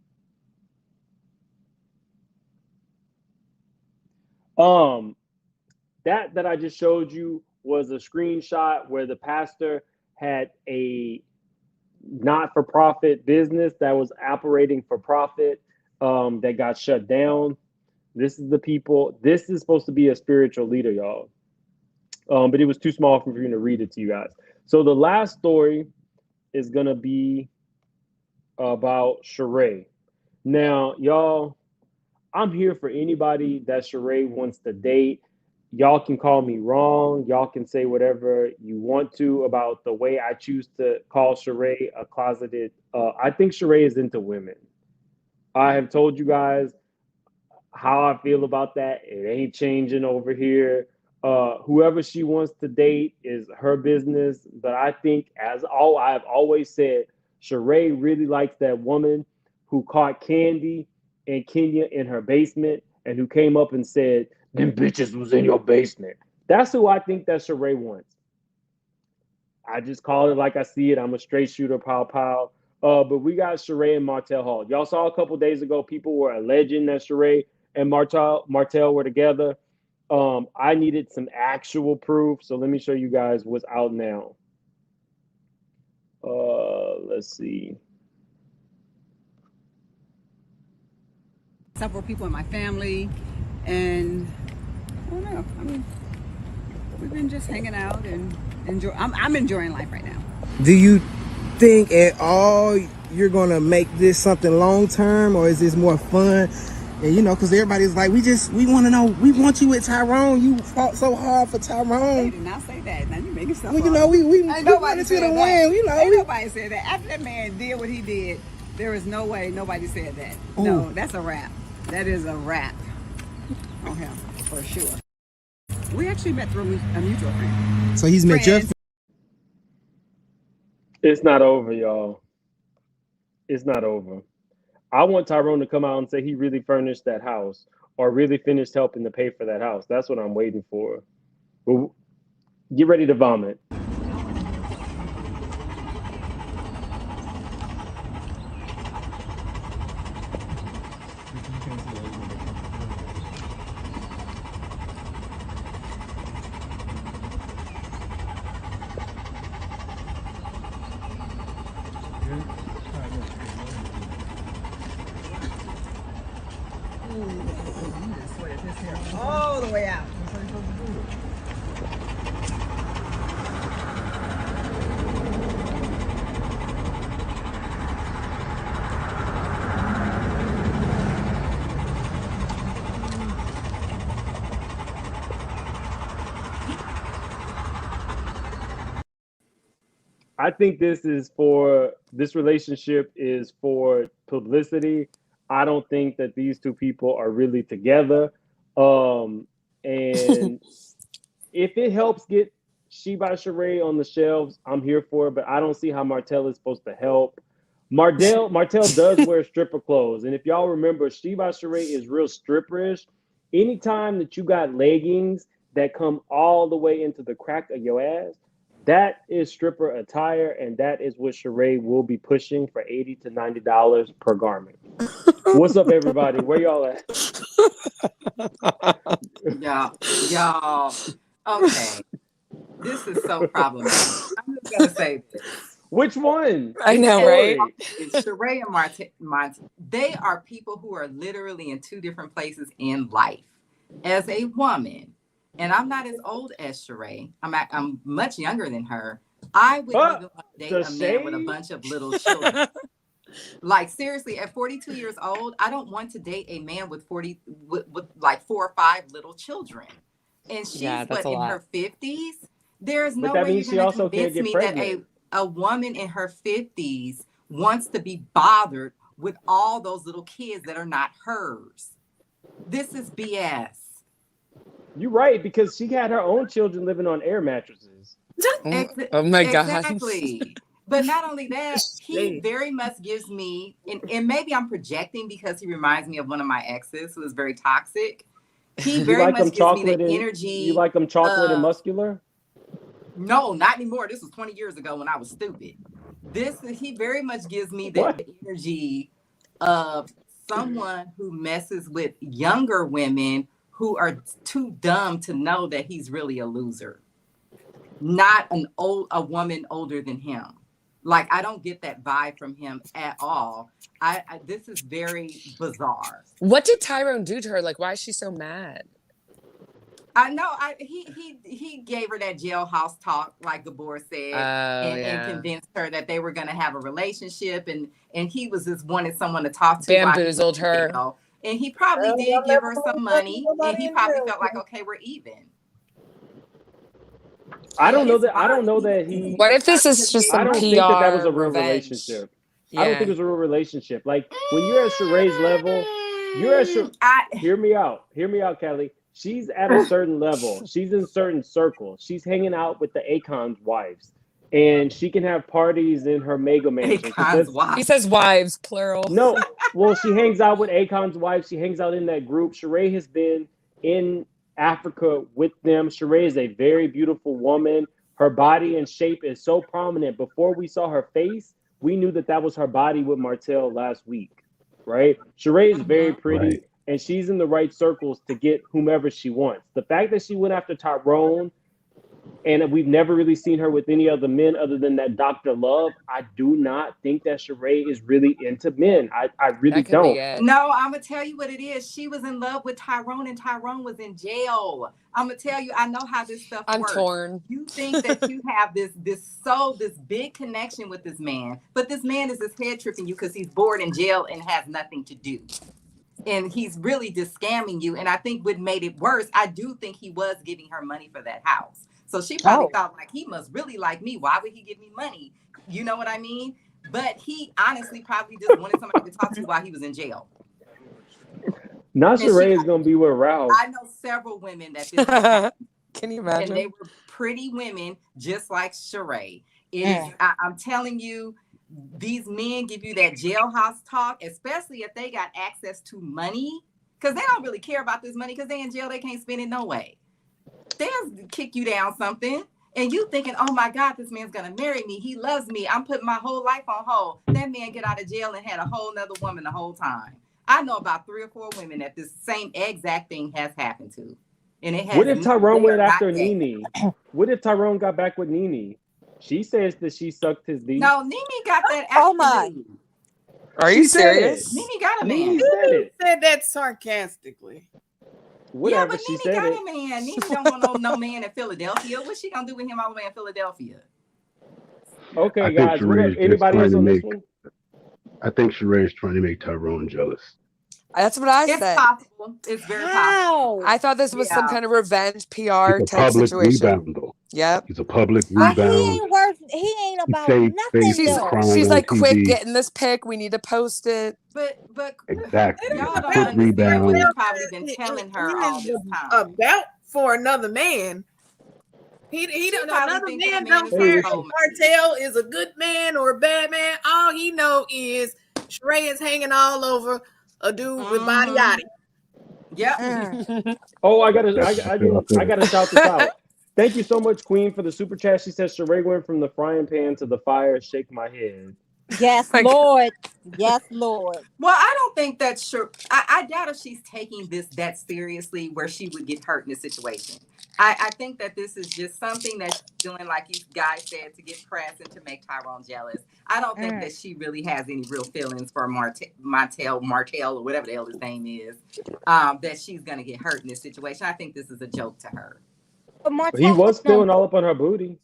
That I just showed you was a screenshot where the pastor had a not-for-profit business that was operating for profit that got shut down. This is the people. This is supposed to be a spiritual leader, y'all. But it was too small for me to read it to you guys. So the last story is going to be about Sheree. Now, y'all, I'm here for anybody that Sheree wants to date. Y'all can call me wrong. Y'all can say whatever you want to about the way I choose to call Sheree a closeted. I think Sheree is into women. I have told you guys how I feel about that. It ain't changing over here. Whoever she wants to date is her business. But I think, as I've always said, Sheree really likes that woman who caught Candy and Kenya in her basement and who came up and said, "Them bitches was in your basement." That's who I think that Sheree wants. I just call it like I see it. I'm a straight shooter, pow pow. But we got Sheree and Martel Hall. Y'all saw a couple days ago, people were alleging that Sheree and Martel were together. I needed some actual proof, so let me show you guys what's out now. Let's see. Several people in my family, and I don't know. I mean, we've been just hanging out and I'm enjoying life right now. Do you think at all you're gonna make this something long term, or is this more fun? And you know, because everybody's like, we want to know, we want you with Tyrone. You fought so hard for Tyrone. They did not say that. Now you making stuff well, you know, we wanted you to win. You know, ain't nobody said that. After that man did what he did, There is no way nobody said that. Ooh. No, that's a wrap. That is a wrap on him, for sure. We actually met through a mutual friend. So he's met your It's not over, y'all. It's not over. I want Tyrone to come out and say he really furnished that house or really finished helping to pay for that house. That's what I'm waiting for. But get ready to vomit. All the way out. I think this relationship is for publicity. I don't think that these two people are really together. And if it helps get She by Sheree on the shelves, I'm here for it, but I don't see how Martel is supposed to help. Martel does wear stripper clothes. And if y'all remember, She by Sheree is real stripperish. Anytime that you got leggings that come all the way into the crack of your ass, that is stripper attire, and that is what Sheree will be pushing for $80 to $90 per garment. What's up, everybody? Where y'all at? Y'all. Okay. This is so problematic. I'm just gonna say this. Which one? I know, right? It's Sheree and Martel. They are people who are literally in two different places in life. As a woman, and I'm not as old as Sheree. I'm much younger than her. I would even want to date a man with a bunch of little children. Like, seriously, at 42 years old, I don't want to date a man with like 4 or 5 little children. And she's in her 50s. There's no way you're going to convince me that a woman in her 50s wants to be bothered with all those little kids that are not hers. This is BS. You're right, because she had her own children living on air mattresses. Oh my God. Exactly. But not only that, he very much gives me, and maybe I'm projecting because he reminds me of one of my exes who is very toxic. He very much gives me the energy. You like him chocolate and muscular? No, not anymore. This was 20 years ago when I was stupid. He very much gives me the energy of someone who messes with younger women who are too dumb to know that he's really a loser. Not a woman older than him. Like, I don't get that vibe from him at all. This is very bizarre. What did Tyrone do to her? Like, why is she so mad? I know. He gave her that jailhouse talk, like Gabor said, and convinced her that they were going to have a relationship, and he was just wanted someone to talk to. Bamboozled her. And he probably did give her some money, and he probably felt like, okay, we're even. I don't know that he. What if this is just some PR? I don't think that was a real relationship. Yeah. I don't think it was a real relationship. Like, when you're at Sheree's level, hear me out. Hear me out, Kelly. She's at a certain level. She's in certain circles. She's hanging out with the Akon's wives. And she can have parties in her mega mansion. He says wives, plural. No. Well, she hangs out with Akon's wife. She hangs out in that group. Sheree has been in Africa with them. Sheree is a very beautiful woman. Her body and shape is so prominent. Before we saw her face, we knew that was her body with Martel last week, right? Sheree is very pretty, and she's in the right circles to get whomever she wants. The fact that she went after Tyrone, and we've never really seen her with any other men other than that Dr. Love, I do not think that Sheree is really into men. I really don't. No, I'm going to tell you what it is. She was in love with Tyrone, and Tyrone was in jail. I'm going to tell you, I know how this stuff works. I'm torn. You think that you have this big connection with this man, but this man is just head tripping you because he's bored in jail and has nothing to do. And he's really just scamming you. And I think what made it worse, I do think he was giving her money for that house. So she probably thought, like, he must really like me. Why would he give me money? You know what I mean? but he honestly probably just wanted somebody to talk to while he was in jail. Now Sheree is gonna be with Ralph. I know several women that this happened. Can you And imagine? they were pretty women, just like Sheree. It is. I'm telling you, these men give you that jailhouse talk, especially if they got access to money, because they don't really care about this money because they in jail, they can't spend it no way. They'll kick you down something, and you thinking, oh my God, this man's gonna marry me. He loves me. I'm putting my whole life on hold. That man get out of jail and had a whole nother woman the whole time. I know about 3 or 4 women that this same exact thing has happened to. And it has. What if Tyrone went after Nene? What if Tyrone got back with Nene? She says that she sucked his D. No, Nene got that after. Are you serious? Nene got a man. Nene said it. Said that sarcastically. Whatever, but she Nene said got it. a man. Nene don't want no man in Philadelphia. What's she gonna do with him all the way in Philadelphia? Okay, I think guys. What Sheree up? is Anybody else on this one? I think Sheree is trying to make Tyrone jealous. That's what I It's said. possible. It's very possible. I thought this was some kind of revenge PR He's a type public situation. rebound, though. Yep. He's a public He rebound. ain't worth. He ain't about saved nothing face though. crying She's on like, quick, TV. getting this pic. We need to post it. But Exactly. y'all It's a don't quick understand what he rebound. probably been telling her all this time. About for another man. He don't know. Another man don't care if Martel is a good man or a bad man. All he know is Sheree is hanging all over a dude with body yachty. Yep. Oh, I gotta shout this out. Thank you so much, Queen, for the super chat. She says Sheree went from the frying pan to the fire. Shake my head. Yes, Lord. Yes, Lord. Well, I don't think that's sure. I doubt if she's taking this that seriously where she would get hurt in this situation. I think that this is just something that she's doing, like you guys said, to get press and to make Tyrone jealous. I don't think that she really has any real feelings for Martel, or whatever the hell his name is, that she's going to get hurt in this situation. I think this is a joke to her. He was feeling all up on her booty.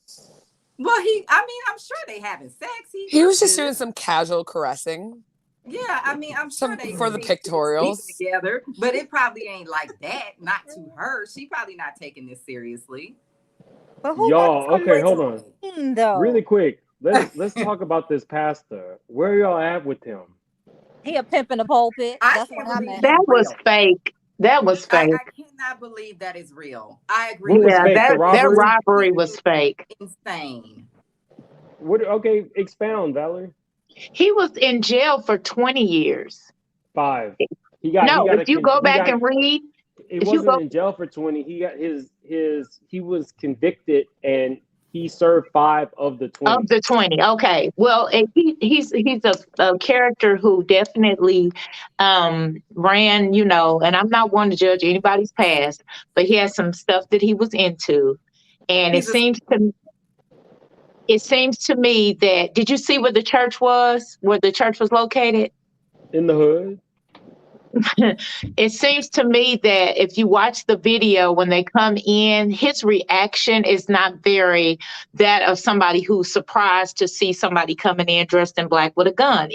Well, I'm sure they having sex. He was just doing some casual caressing. Yeah, I'm sure they for the sleeping pictorials together, but it probably ain't like that. Not to her. She probably not taking this seriously. But Y'all, okay, hold on. Though? Really quick, let's talk about this pastor. Where y'all at with him? He a pimp in the pulpit. That's what I'm at. That was fake. That was fake. I cannot believe that is real. I agree. Yeah, with that robbery was fake. Insane. What? Okay, expound, Valerie. He was in jail for 20 years. 5. He if you go back and read, it wasn't in jail for 20. He got he was convicted and he served 5 of the 20. Of the 20. Okay. Well, he's a character who definitely ran, and I'm not one to judge anybody's past, but he had some stuff that he was into. And it seems to me that, did you see where the church was located? In the hood. It seems to me that if you watch the video when they come in, his reaction is not very that of somebody who's surprised to see somebody coming in dressed in black with a gun.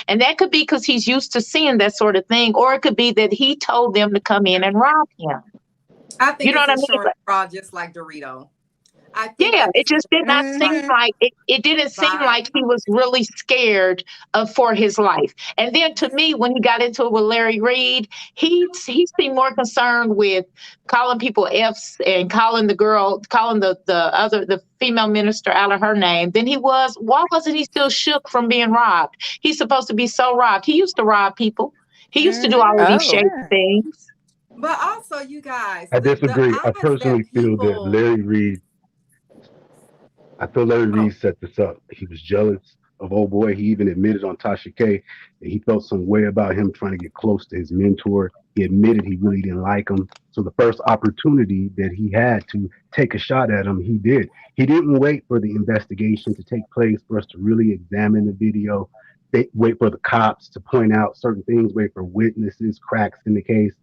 And that could be because he's used to seeing that sort of thing, or it could be that he told them to come in and rob him. I think you know it's what I a mean? short straw, just like Dorito. It just did not seem like it didn't seem like he was really scared for his life. And then to me, when he got into it with Larry Reid, he seemed more concerned with calling people F's and calling the female minister out of her name than he was. Why wasn't he still shook from being robbed? He's supposed to be so robbed. He used to rob people. He used to do all of these shady things. But also, you guys, I disagree. I personally feel that Larry Reid set this up. He was jealous of old boy. He even admitted on Tasha K that he felt some way about him trying to get close to his mentor. He admitted he really didn't like him. So the first opportunity that he had to take a shot at him, he did. He didn't wait for the investigation to take place, for us to really examine the video, wait for the cops to point out certain things, wait for witnesses, cracks in the case.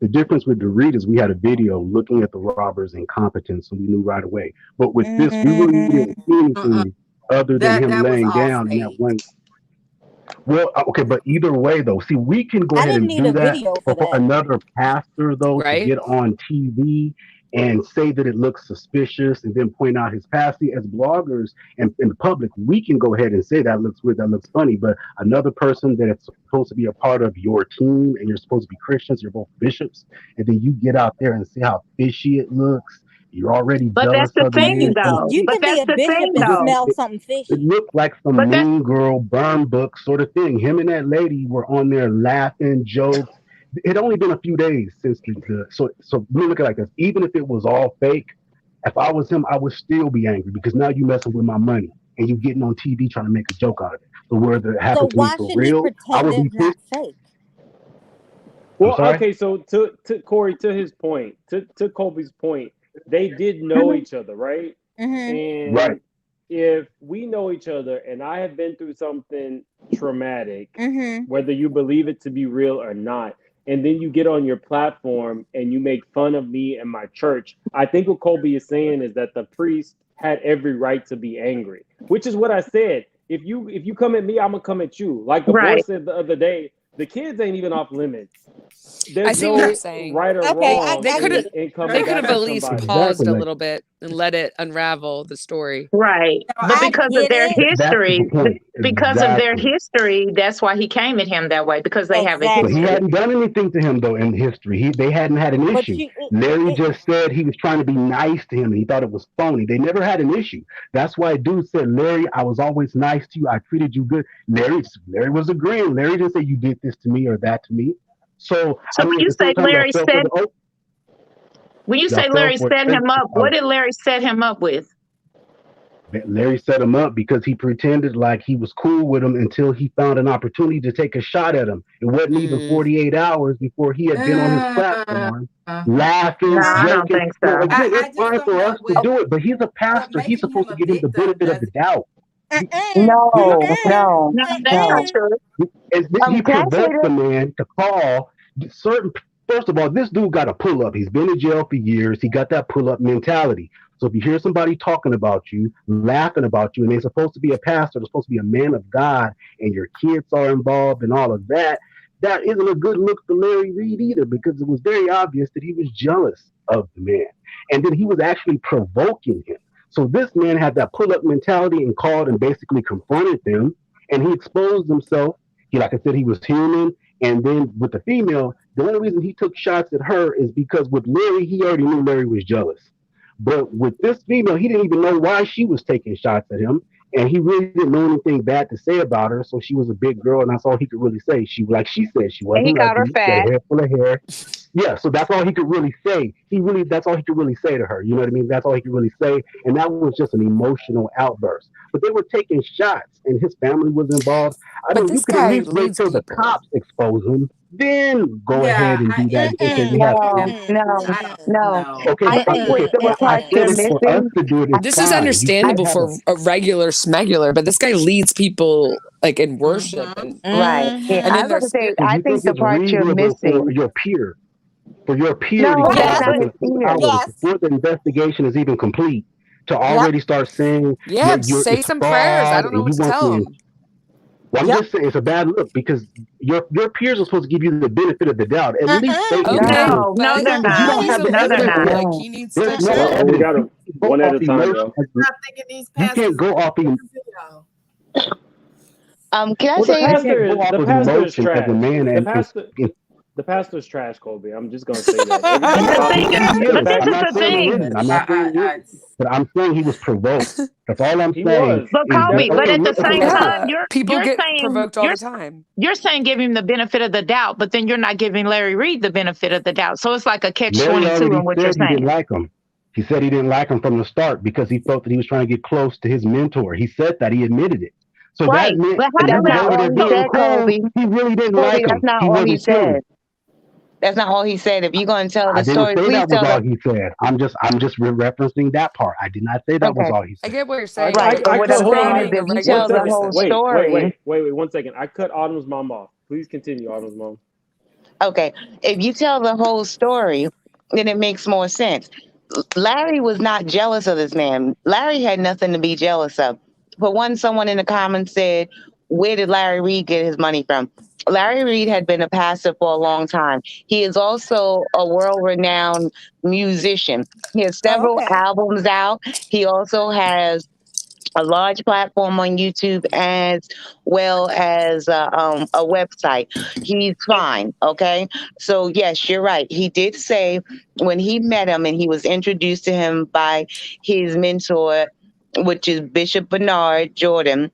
The difference with Reid is we had a video looking at the robber's incompetence, and we knew right away. But with this, we really didn't see anything other than him laying down in that one. Well, okay, but either way, though, see, we can go ahead and do that for another pastor, though, to get on TV and say that it looks suspicious and then point out his past. See, as bloggers and in the public, we can go ahead and say that looks weird, that looks funny, but another person that's supposed to be a part of your team and you're supposed to be Christians, you're both bishops, and then you get out there and see how fishy it looks. You're already But that's jealous the of the thing, man. though. You But can be that's a the bishop thing, and though. smell something It fishy. looked like some But that mean girl burn book sort of thing. Him and that lady were on there laughing, jokes. It had only been a few days since so let me look at it like this. Even if it was all fake, if I was him, I would still be angry because now you messing with my money and you getting on TV trying to make a joke out of it. So whether it So happened to me why for should he real, I pretend would be it's not pissed. fake? I'm Well, sorry. okay, so to Corey, to his point, to Colby's point, they did know each other, right? Mm-hmm. Right. And if we know each other and I have been through something traumatic, Mm-hmm. whether you believe it to be real or not, and then you get on your platform and you make fun of me and my church, I think what Colby is saying is that the priest had every right to be angry, which is what I said. If you come at me, I'm gonna come at you. Like the boy right. said the other day, the kids ain't even off limits. I There's see what you're no saying. right or Okay, wrong They could have in they coming could back have at at least somebody. paused Exactly. a little bit and let it unravel the story. Right. But I because of get their it. That's the history, point. because of their Exactly. history, that's why he came at him that way, because they have a But he Exactly. history. hadn't done anything to him though in history. They hadn't had an But issue. you, Larry it, just said he was trying to be nice to him and he thought it was phony. They never had an issue. That's why dude said, Larry, I was always nice to you. I treated you good. Larry was agreeing. Larry didn't say you did this to me or that to me. So I So when mean, at you the same say time, y'all fell for the oath. Y'all fell Larry for it. set him up, what did Larry set him up with? Larry set him up because he pretended like he was cool with him until he found an opportunity to take a shot at him. It wasn't even 48 hours before he had been on his platform, laughing, No, I don't joking. think No, so. again, I it's just fine don't for know us to do it, but he's a what pastor. He's making him supposed to a give him the victim benefit of the doesn't. doubt. No, no, No, that's not true. And he Can I say provoked the this? man to call certain. First of all, this dude got a pull up. He's been in jail for years. He got that pull up mentality. So if you hear somebody talking about you, laughing about you, and they're supposed to be a pastor, they're supposed to be a man of God, and your kids are involved and all of that, that isn't a good look for Larry Reid either, because it was very obvious that he was jealous of the man. And then he was actually provoking him. So this man had that pull up mentality and called and basically confronted them, and he exposed himself. Like I said, he was human. And then with the female, the only reason he took shots at her is because with Larry, he already knew Larry was jealous. But with this female, he didn't even know why she was taking shots at him. And he really didn't know anything bad to say about her. So she was a big girl, and that's all he could really say. Like she said, she And he wasn't called her ugly. She had fat. a head full of hair. Yeah, so that's all he could really say. That's all he could really say to her. You know what I mean? That's all he could really say. And that was just an emotional outburst. But they were taking shots, and his family was involved. I But mean, you this could at guy least wait leads till the people. cops expose him, then go ahead Yeah, and do that because you have No, to. no, I don't no. know. Okay, I but think okay, what I parts said you're it for us missing. to do it. It's This is fine. You understandable can't have for a regular smegular, but this guy leads people like in worship Right. Yeah, and I in was their about to say, spirit. So I you think think the it's part you're reasonable for missing. your peer, to No, call that's yes, not within his 2 hours fear. yes, before the investigation is even complete to yep, already start saying Yeah, say it's some prayers. I fraud don't know and what you to want tell to. him. Well, I'm yep. just saying it's a bad look because your peers are supposed to give you the benefit of the doubt. At least say Okay, anything. No, but no, I they're think If you not. don't he's have a the No, they're evidence, leader. not. Like well, he needs there's to no Well, show. we evidence. got You to can't go one at off a time, emotion. bro. Stop thinking these You pastors can't go off Can I Well, the say you this? can't go off of pastor is emotion as a trash. man The pastor's trash, Colby. I'm just gonna say that. Everything The about thing, him, he the is. fact I'm this is not the saying he thing. isn't. I'm not saying he isn't. But I'm saying he was provoked. That's all I'm he saying was, But he is that Kobe, but okay, at the definitely okay, same was. listen. time, Yeah, people you're get saying provoked all the time. you're saying give him the benefit of the doubt, but then you're not giving Larry Reid the benefit of the doubt. So it's like a catch Larry 22 already in what you're said he didn't saying. like him. He said he didn't like him from the start because he felt that he was trying to get close to his mentor. He said that. He admitted it. So that Right. meant But when how he that's was not over there all he being said, cool, Kobe. he really didn't Kobe, like that's him. not He all he wasn't feeling said. it. That's not all he said. If you're going to tell I the didn't story, say please that was tell all it. he said. I'm just referencing that part. I did not say that was Okay. all he I said. get what you're I, saying, I, Right. but But I you're what cut. I'm Hold on, saying is hold describing on. a if you One tell regular the second. whole person. story, Wait. 1 second. I cut Autumn's mom off. Please continue, Autumn's mom. okay, if you tell the whole story, then it makes more sense. Larry was not jealous of this man. Larry had nothing to be jealous of. For one, someone in the comments said, where did Larry Reid get his money from? Larry Reid had been a pastor for a long time. He is also a world-renowned musician. He has several albums out. He also has a large platform on YouTube as well as a website. He's fine, okay? So yes, you're right. He did say when he met him and he was introduced to him by his mentor, which is Bishop Bernard Jordan,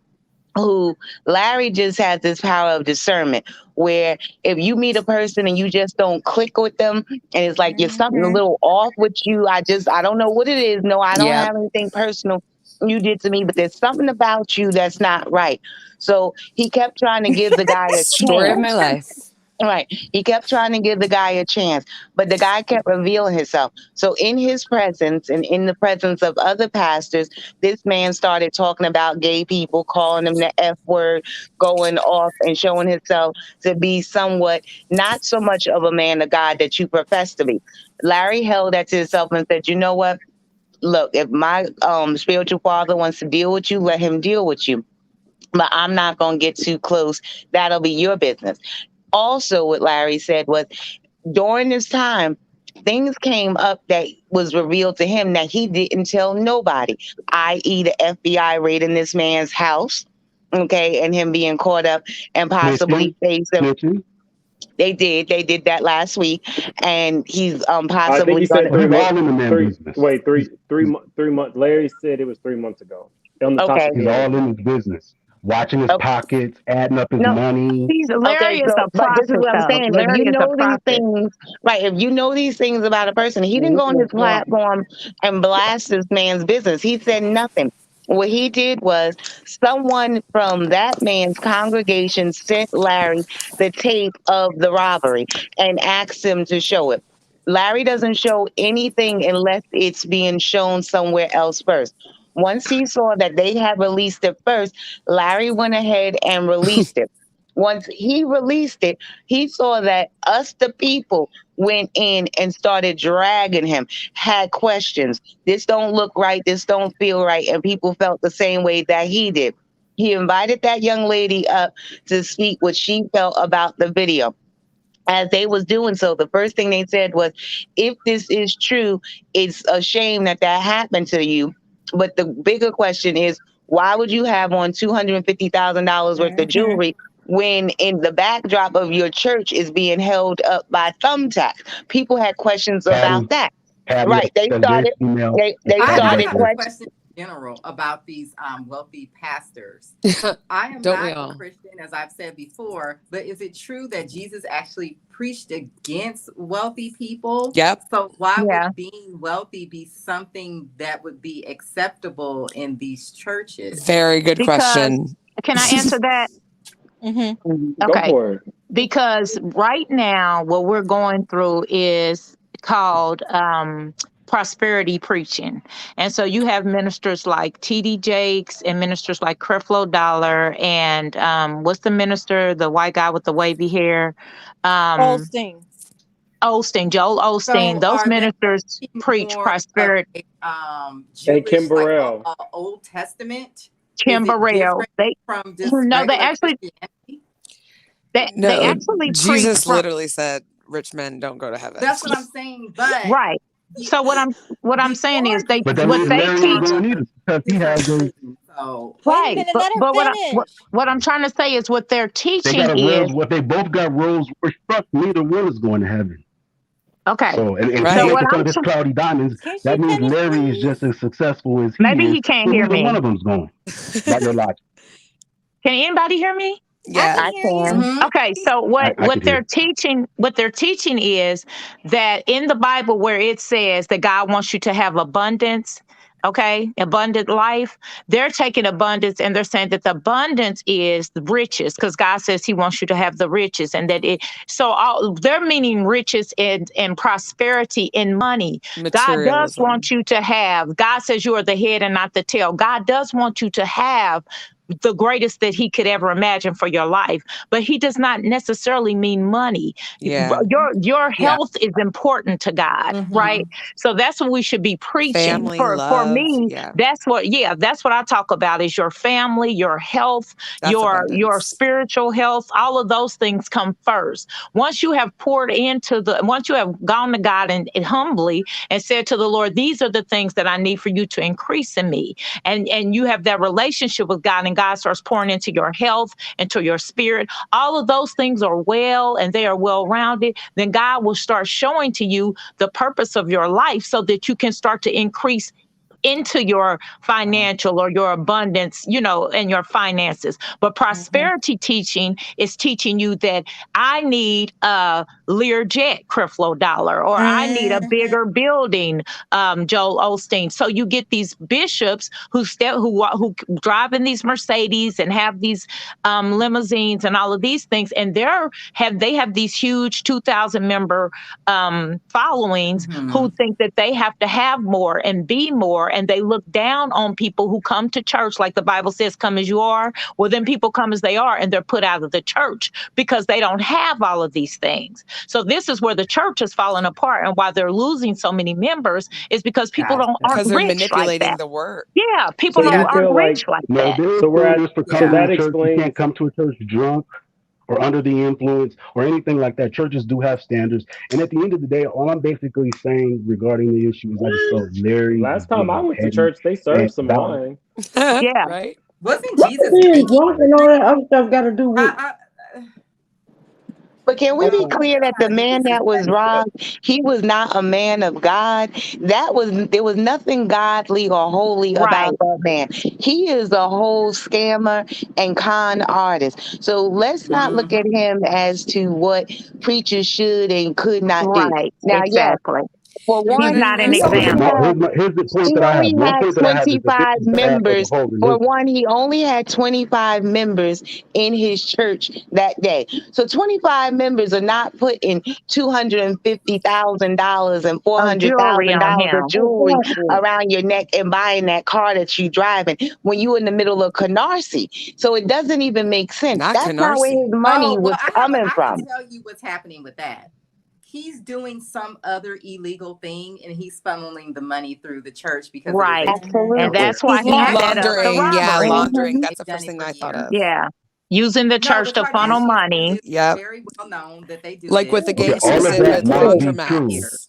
who Larry just has this power of discernment where if you meet a person and you just don't click with them and it's like you're something a little off with you, I don't know what it is. No, I don't have anything personal you did to me, but there's something about you that's not right. So he kept trying to give the guy a Story of chance. my life. Right. He kept trying to give the guy a chance, but the guy kept revealing himself. So in his presence and in the presence of other pastors, this man started talking about gay people, calling them the F word, going off and showing himself to be somewhat not so much of a man of God that you profess to be. Larry held that to himself and said, you know what? Look, if my spiritual father wants to deal with you, let him deal with you. But I'm not going to get too close. That'll be your business. Also, what Larry said was during this time, things came up that was revealed to him that he didn't tell nobody, i.e. the FBI raiding this man's house, okay, and him being caught up and possibly facing. They did that last week, and he's possibly. I think he said 3 months. He's 3 months. Larry said it was 3 months ago. On the Okay. He's all in his business, watching his pockets, adding up his money. Okay, so, but this is what I'm saying. If you know these things, right? If you know these things about a person, he didn't go on his platform and blast this man's business. He said nothing. What he did was someone from that man's congregation sent Larry the tape of the robbery and asked him to show it. Larry doesn't show anything unless it's being shown somewhere else first. Once he saw that they had released it first, Larry went ahead and released it. Once he released it, he saw that us, the people, went in and started dragging him, had questions. This don't look right. This don't feel right. And people felt the same way that he did. He invited that young lady up to speak what she felt about the video. As they was doing so, the first thing they said was, if this is true, it's a shame that happened to you. But the bigger question is, why would you have on $250,000 worth of jewelry when in the backdrop of your church is being held up by thumbtacks? People had questions about that. Right. They started questions in general about these wealthy pastors. I am Don't we not all? a Christian, as I've said before, but is it true that Jesus actually preached against wealthy people? Yep. So why would being wealthy be something that would be acceptable in these churches? Very good question. Can I answer that? Okay. Go for it. Because right now, what we're going through is called prosperity preaching. And so you have ministers like T.D. Jakes and ministers like Creflo Dollar and what's the minister, the white guy with the wavy hair? Osteen. Joel Osteen. So those are they ministers preach more prosperity. Jewish, Kim Burrell. like, Old Testament? Kim Is it Burrell. different from just No, they regular actually Christianity? they actually Jesus preach literally said, "Rich men don't go to heaven." That's what I'm saying. But right. So what I'm saying is they But that what means they Larry teach. ain't going either because he has a. So Wait a Right, minute, but, let her but finish. what I'm trying to say is what they're They teaching got a is Rolls. What they both got Rolls Royce trucks. Neither one is going to heaven. okay. So and Right. he So what making fun I'm of his cloudy diamonds. Can she That means finish, Larry is please? just as successful as maybe he he is. can't So hear neither me. one of them's going. By your logic. Can anybody hear me? Yeah. I I can hear you. can. Okay, so what I could hear. they're teaching is that in the Bible where it says that God wants you to have abundance, okay, abundant life, they're taking abundance and they're saying that the abundance is the riches because God says he wants you to have the riches and that they're meaning riches and prosperity in money. God does Materialism. want you to have. God says you are the head and not the tail. God does want you to have the greatest that he could ever imagine for your life, but he does not necessarily mean money. Yeah. Your health is important to God, right? So that's what we should be preaching. Family, For love, me, yeah. that's what I talk about is your family, your health, That's your abundance. spiritual health. All of those things come first. Once you have once you have gone to God and humbly and said to the Lord, these are the things that I need for you to increase in me. And you have that relationship with God, and God starts pouring into your health, into your spirit. All of those things are well, and they are well-rounded. Then God will start showing to you the purpose of your life so that you can start to increase into your financial or your abundance, and your finances. But prosperity teaching is teaching you that I need a Learjet Creflo Dollar, or I need a bigger building, Joel Osteen. So you get these bishops who drive in these Mercedes and have these limousines and all of these things, and they have these huge 2,000 member followings who think that they have to have more and be more, and they look down on people who come to church, like the Bible says, come as you are. Well, then people come as they are, and they're put out of the church because they don't have all of these things. So this is where the church is falling apart, and why they're losing so many members is because people aren't Because they're rich manipulating like that. the word. Yeah, people So you aren't feel rich like like that. No, there's for coming that to church. You explains. can't come to a church drunk or under the influence or anything like that. Churches do have standards. And at the end of the day, all I'm basically saying regarding the issue is I just felt Larry Last time I went to petty church, they served and some that wine. Yeah. Right. Wasn't What Jesus being drunk and all that other stuff got to do with? But can we be Well, clear that the man that was robbed, he was not a man of God? There was nothing godly or holy about that man. He is a whole scammer and con artist. So let's not look at him as to what preachers should and could not do. Now, exactly. For one, not an example. Here's the point He that I only have. One had point that I have is that this 25 is bad for the members. whole For religion. one, he only had 25 members in his church that day. So 25 members are not putting $250,000 and $400,000 of jewelry around your neck and buying that car that you driving when you in the middle of Canarsie. So it doesn't even make sense. That's not where his money was coming from. I can tell you what's happening with that. He's doing some other illegal thing, and he's funneling the money through the church because Absolutely. And that's why he set up the robbery. Yeah, laundering. That's the first thing I thought of. Yeah. Using the church to funnel money. Yep. very well known that they do like this. with the Okay, gangsters all of did that with might be true. laundromats.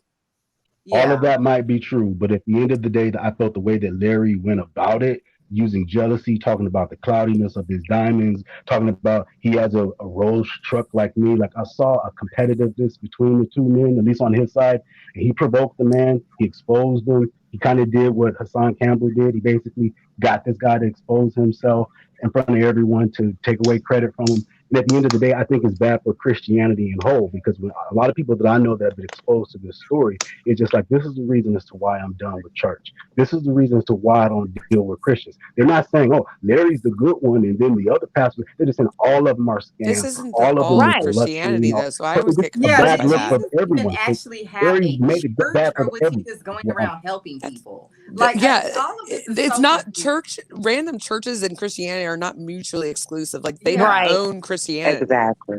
All of that might be true, but at the end of the day, I felt the way that Larry went about it, using jealousy, talking about the cloudiness of his diamonds, talking about he has a Rolls truck like me. Like I saw a competitiveness between the two men, at least on his side. And he provoked the man. He exposed him. He kind of did what Hassan Campbell did. He basically got this guy to expose himself in front of everyone to take away credit from him. And at the end of the day, I think it's bad for Christianity in whole, because when a lot of people that I know that have been exposed to this story, it's just like, this is the reason as to why I'm done with church. This is the reason as to why I don't deal with Christians. They're not saying, oh, Larry's the good one, and then the other pastor. They're just saying all of them are scams. This isn't all of them all Christianity, though, so I always get a bad confused by look that. for everyone. Even actually have Larry a made it church, bad or for was he everyone. just going around helping people? Like, yeah, all of this is it's so not confusing. church. Random churches and Christianity are not mutually exclusive. Like they Right. don't own Christianity. Exactly.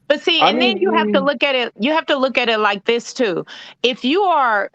But see, and then you have to look at it. You have to look at it like this too. If you're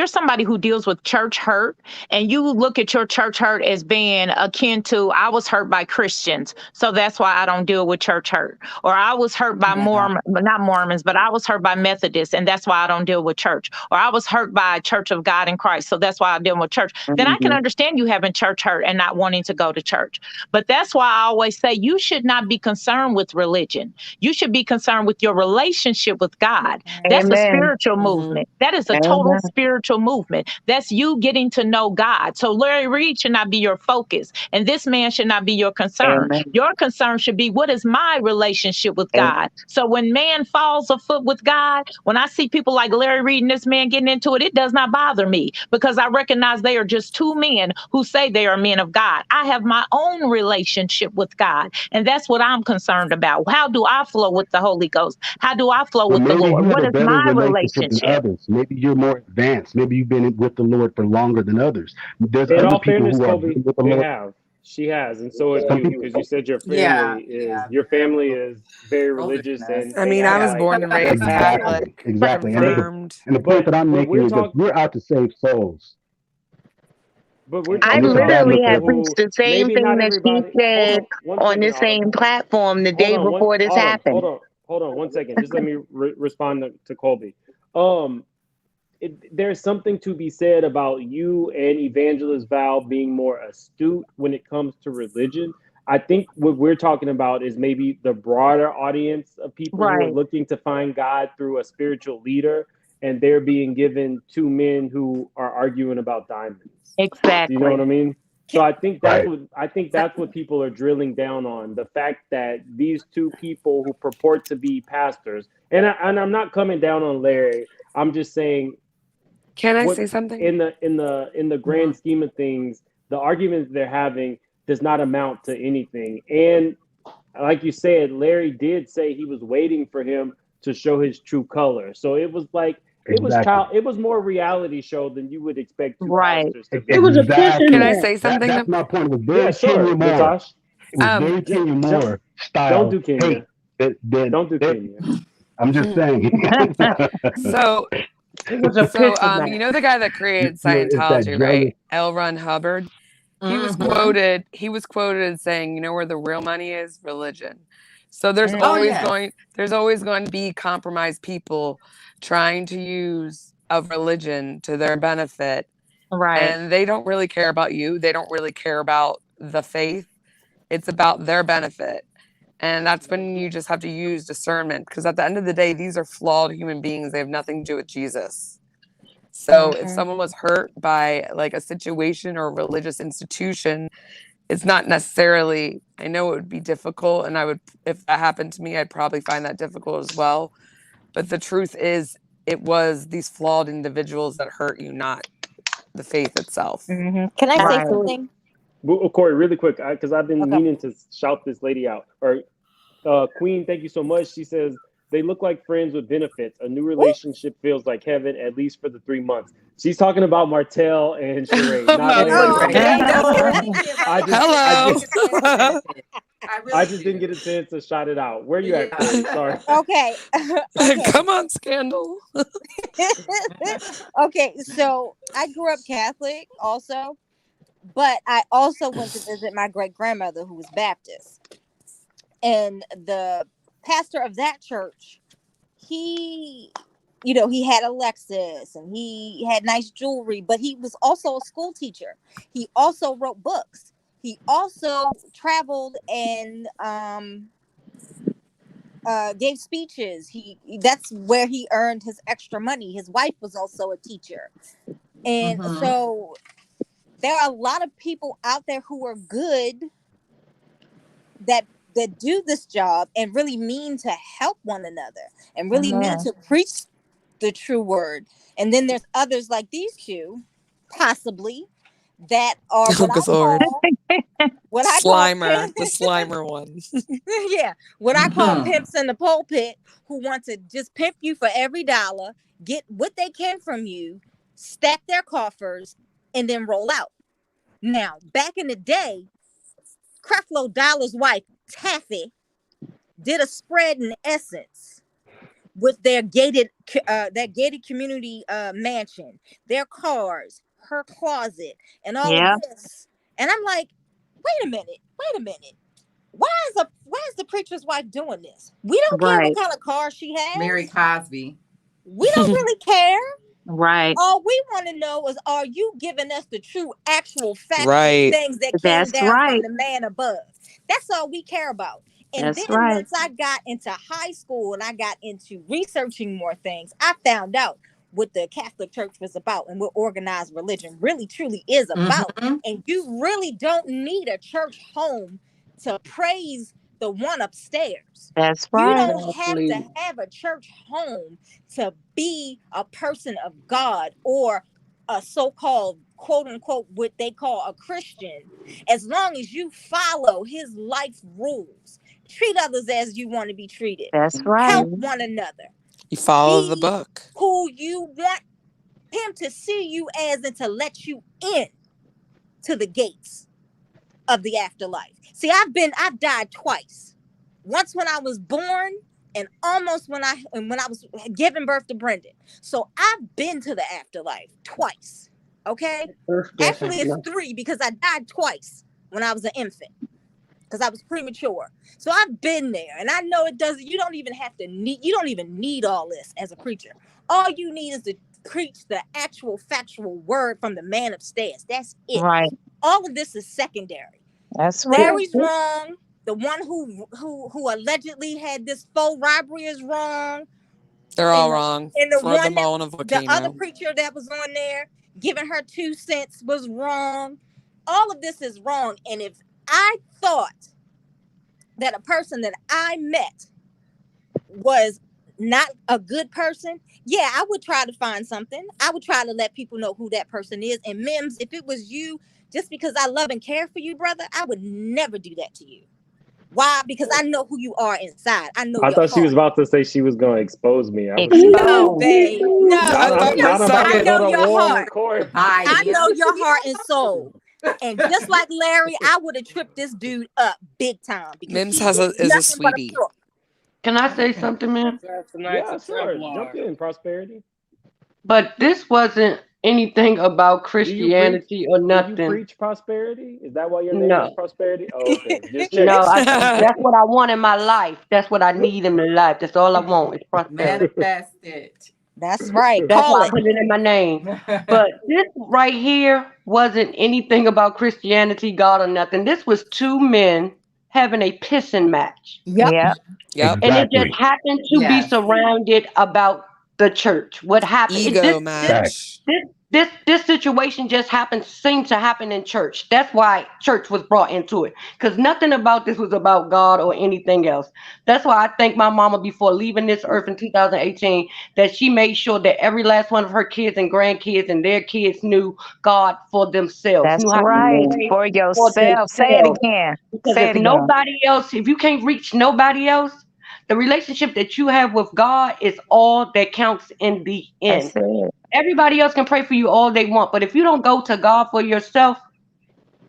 somebody who deals with church hurt, and you look at your church hurt as being akin to, I was hurt by Christians, so that's why I don't deal with church hurt, or I was hurt by not Mormons, but I was hurt by Methodists, and that's why I don't deal with church, or I was hurt by Church of God in Christ, so that's why I deal with church. Then I can understand you having church hurt and not wanting to go to church. But that's why I always say you should not be concerned with religion. You should be concerned with your relationship with God. That's a spiritual movement. That is a total spiritual movement. That's you getting to know God. So Larry Reid should not be your focus, and this man should not be your concern. Your concern should be, what is my relationship with God? So when man falls afoot with God, when I see people like Larry Reid and this man getting into it, it does not bother me, because I recognize they are just two men who say they are men of God. I have my own relationship with God, and that's what I'm concerned about. How do I flow with the Holy Ghost? How do I flow with the Lord? What is my relationship? Than others. Maybe you're more advanced. Maybe you've been with the Lord for longer than others. There's In other all people fairness, who are Colby, with the they Lord. have. She has, and so have Some you, people, because you said your Yeah, family is yeah. your family is very religious, and I they mean, act I was like born and raised Catholic, exactly. confirmed. And the point that I'm but making we're is that talking, we're out to save souls. but we're I And talking it's a about bad literally people have mistake. preached who the same maybe thing not that she everybody. Hold said on, one on second, the Autumn. same platform the Hold day on, before this Autumn. happened. Hold on, 1 second. Just let me respond to Colby. There's something to be said about you and Evangelist Val being more astute when it comes to religion. I think what we're talking about is maybe the broader audience of people who are Right. looking to find God through a spiritual leader, and they're being given two men who are arguing about diamonds. Do you know what I Exactly. mean? So I think Right. that's what people are drilling down on, the fact that these two people who purport to be pastors, and I'm not coming down on Larry. I'm just saying, Can I what say something? in the grand scheme of things, the argument they're having does not amount to anything. And like you said, Larry did say he was waiting for him to show his true color. So it was like Exactly. it was more reality show than you would expect two Right. pastors to be. It was a piss and Can I Exactly. say something? That's my point. It was Yeah, very sure, Kenya Moore. Natash. It was very J- Kenya j- Moore don't style do Kenya. hate. Don't do Kenya. I'm just saying. So, It was a piss and you know the guy that created It's that Scientology, jealous. right? L. Ron Hubbard. He was quoted. He was quoted saying, "You know where the real money is? Religion." So there's always going to be compromised people trying to use a religion to their benefit, Right. and they don't really care about you. They don't really care about the faith. It's about their benefit. And that's when you just have to use discernment, because at the end of the day, these are flawed human beings. They have nothing to do with Jesus. So if someone was hurt by like a situation or a religious institution, it's not necessarily, I know it would be difficult, and if that happened to me, I'd probably find that difficult as well. But the truth is, it was these flawed individuals that hurt you, not the faith itself. Can I say Right. something? Well, Corey, really quick, because I've been Okay. meaning to shout this lady out. Or Queen, thank you so much. She says they look like friends with benefits. A new relationship feels like heaven, at least for the 3 months. She's talking about Martel and Sheree, not Larry. I just didn't get a chance to shout it out. Where you at, Corey? Sorry. Okay. Come on, Scandal. Okay, so I grew up Catholic also, but I also went to visit my great grandmother who was Baptist. And the pastor of that church, he had a Lexus and he had nice jewelry, but he was also a school teacher. He also wrote books. He also traveled and gave speeches. That's where he earned his extra money. His wife was also a teacher. And so there are a lot of people out there who are good that do this job and really mean to help one another and really mean to preach the true word. And then there's others like these two, possibly, that are what I call Slimer, the Slimer one. yeah, what I call pimps in the pulpit, who want to just pimp you for every dollar, get what they can from you, stack their coffers, and then roll out. Now, back in the day, Creflo Dollar's wife, Taffy, did a spread in Essence with their gated community mansion, their cars, her closet, and all of this. And I'm like, wait a minute. Why is the preacher's wife doing this? We don't care what kind of car she has. Mary Cosby. We don't really care. Right. All we want to know is, are you giving us the true, actual facts Right. things that came down from the man above? That's all we care about. And then once I got into high school and I got into researching more things, I found out what the Catholic Church was about and what organized religion really, truly is about. And you really don't need a church home to praise the one upstairs. That's You right. don't have to have a church home to be a person of God or a so-called quote unquote what they call a Christian, as long as you follow his life rules. Treat others as you want to be treated. That's right. Help one another. You follow the book. Who you want him to see you as and to let you in to the gates of the afterlife. See, I've died twice. Once when I was born, and almost when I was giving birth to Brendan. So I've been to the afterlife twice. Okay? Actually, it's 3 because I died twice when I was an infant. Because I was premature. So I've been there. And I know you don't even need all this as a preacher. All you need is to preach the actual factual word from the man upstairs. That's it. Right. All of this is secondary. That's Larry's wrong. The one who allegedly had this faux robbery is wrong. They're all wrong. And the Throw one them all in a the other volcano. preacher that was on there giving her 2 cents was wrong. All of this is wrong. And if I thought that a person that I met was not a good person, yeah, I would try to find something. I would try to let people know who that person is. And Mims, if it was you, just because I love and care for you, brother, I would never do that to you. Why? Because I know who you are inside. I know. I thought she was about to say she was going to expose me. No, babe. No. I know your heart. Record. I know your heart and soul. And just like Larry, I would have tripped this dude up big time. Mims is a sweetie. Can I say something, man? Yeah, sure. Jump in, Prosperity. But this wasn't anything about Christianity or nothing. Do you preach prosperity? Is that why your name is Prosperity? Oh, okay. Just No, that's what I want in my life. That's what I need in my life. That's all I want is prosperity. Manifest it. That's right. That's why I put it in my name. But this right here wasn't anything about Christianity, God, or nothing. This was 2 men having a pissing match. Yep. And it just happened to be surrounded about the church. What happened? Ego match. This situation just seemed to happen in church. That's why church was brought into it. Because nothing about this was about God or anything else. That's why I thank my mama before leaving this earth in 2018 that she made sure that every last one of her kids and grandkids and their kids knew God for themselves. That's knew how to right. pray For yourself. Say it again. Because Say it if again. nobody else, if you can't reach nobody else, the relationship that you have with God is all that counts in the end. That's it. Everybody else can pray for you all they want, but if you don't go to God for yourself,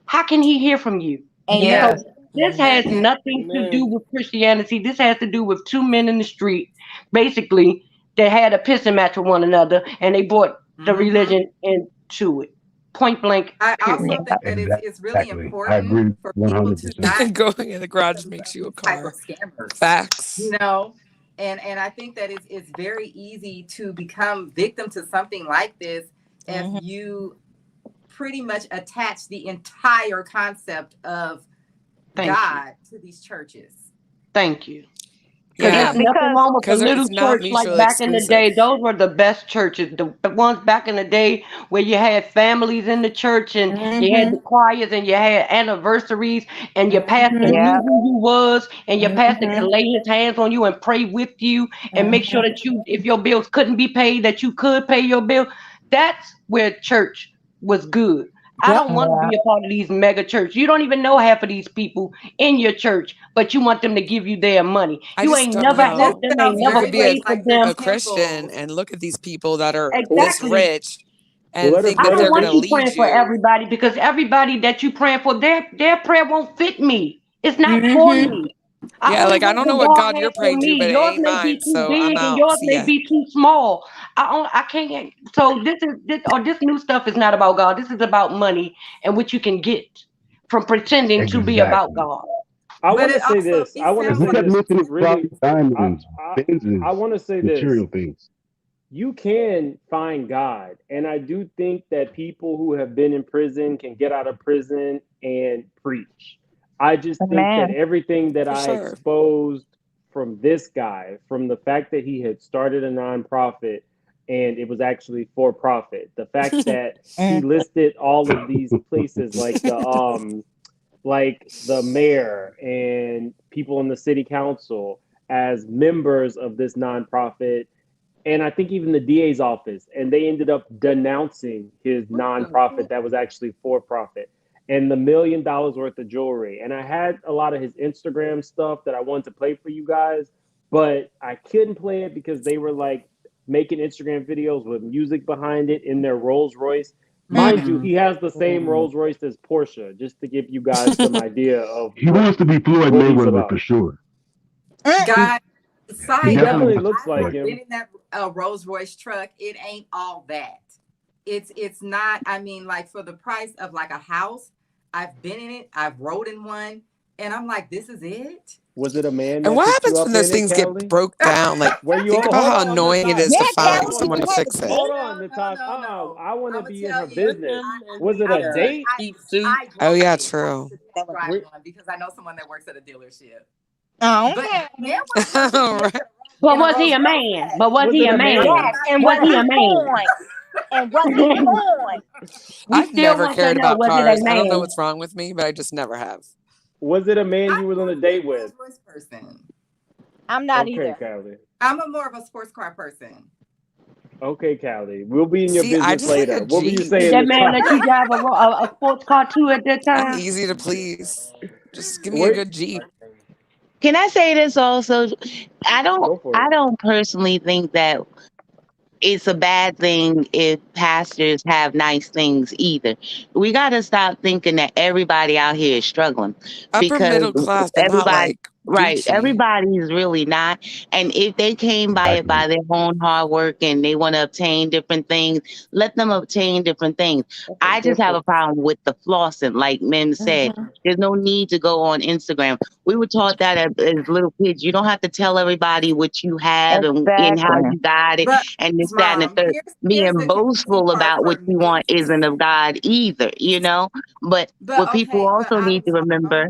how can He hear from you? Yes. So this has nothing to do with Christianity. This has to do with 2 men in the street, basically, that had a pissing match with one another, and they brought the religion into it. Point blank. I also think that it's really important for people to not going in the garage makes you a car. Scammers. Facts. You know, and I think that it's very easy to become victim to something like this if you pretty much attach the entire concept of God to these churches. Thank you. Yeah, there's nothing wrong with the little church like back in the day. Those were the best churches. The ones back in the day where you had families in the church and you had the choirs and you had anniversaries and your pastor knew who you was and your pastor could lay his hands on you and pray with you and make sure that if your bills couldn't be paid, that you could pay your bill. That's where church was good. I don't want to be a part of these mega churches. You don't even know half of these people in your church, but you want them to give you their money. You ain't never helped them, ain't never prayed for them. A Christian and look at these people that are this Exactly. rich and think I that don't they're going want to you lead praying for you. everybody because everybody that you praying for, their prayer won't fit me. It's not for me. Yeah, like I don't know what God you're praying to, but it yours ain't may mine, be too so big I'm and out. yours See may ya. be too small. I can't. So this new stuff is not about God. This is about money and what you can get from pretending to be about God. I want to say this. I want to say this. Really, diamonds, Benzes, I want to say material this. things. You can find God, and I do think that people who have been in prison can get out of prison and preach. I just think that everything that I exposed from this guy, from the fact that he had started a nonprofit and it was actually for profit, the fact that he listed all of these places like the mayor and people in the city council as members of this nonprofit, and I think even the DA's office, and they ended up denouncing his nonprofit that was actually for profit, and the $1 million worth of jewelry. And I had a lot of his Instagram stuff that I wanted to play for you guys, but I couldn't play it because they were like making Instagram videos with music behind it in their Rolls Royce. Mind you, he has the same Rolls Royce as Porsche, just to give you guys some idea of He wants to be Floyd what he's Mayweather about. for sure. God, He side definitely note, looks like I've him. been in that Rolls Royce truck. It ain't all that. It's not. I mean, like for the price of like a house, I've been in it. I've rode in one, and I'm like, this is it. Was it a man And that what picked you happens up when those in it, things get Callie? broke down? Like, Where you think about hold how on, annoying it is Natasha. to Yeah, find Callie, someone did to you have a fix it. date? Hold on, Natasha. I want to I'm gonna be in tell her you. business. Was it I'm a gonna tell you, date? I Oh drove yeah, it. true. I drive one because I know someone that works at a dealership. Oh, But okay. man was Right. But in a was he Rolls a Royce. man? But was Was he it a a man? man? Yes, and Was was he he a man? born? And was he born? We I've still never want to cared know, about was it a cars. I don't know man? what's wrong with me, but I just never have. Was it a man you I'm was on more a of date a with? Rolls Royce person. I'm not Okay, either. Callie. I'm a more of a sports car person. Okay, Callie. We'll be in your See, I business just like later. a What were you Jeep. Did saying, that man let Natasha? you drive a sports car too at that I'm time? easy to please. Just give me a Wait, good Jeep. Can I say this also? go for I it. don't personally think that it's a bad thing if pastors have nice things either. We got to stop thinking that everybody out here is struggling, Upper because middle class, but not everybody, like right, Gucci. everybody's really not. And if they came by it by their own hard work and they want to obtain different things, let them obtain different things. I just have a problem with the flossing, like Mim said. There's no need to go on Instagram. We were taught that as little kids. You don't have to tell everybody what you have and how Exactly. you got it But and this, that, and the Mom, third. here's Being the confusing boastful part about for what you me. want isn't of God either, you know? But what people But also I need was to remember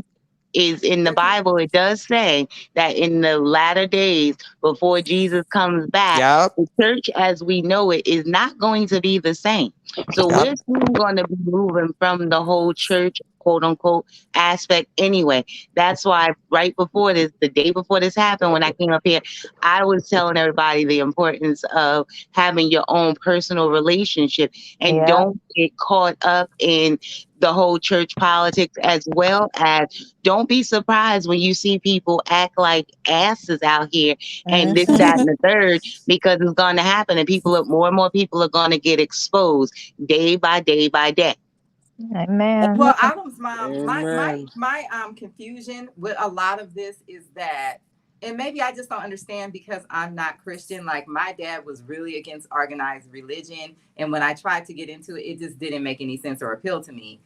is in the Bible, it does say that in the latter days, before Jesus comes back, Yep. the church as we know it is not going to be the same. So Yep. we're soon going to be moving from the whole church, quote unquote, aspect anyway. That's why right before this, the day before this happened, when I came up here, I was telling everybody the importance of having your own personal relationship and Yeah. don't get caught up in the whole church politics, as well as don't be surprised when you see people act like asses out here and this, that, and the third, because it's going to happen and more and more people are going to get exposed day by day by day. Amen. Well, Adam's mom, Amen. my confusion with a lot of this is that, and maybe I just don't understand because I'm not Christian. Like my dad was really against organized religion, and when I tried to get into it, it just didn't make any sense or appeal to me.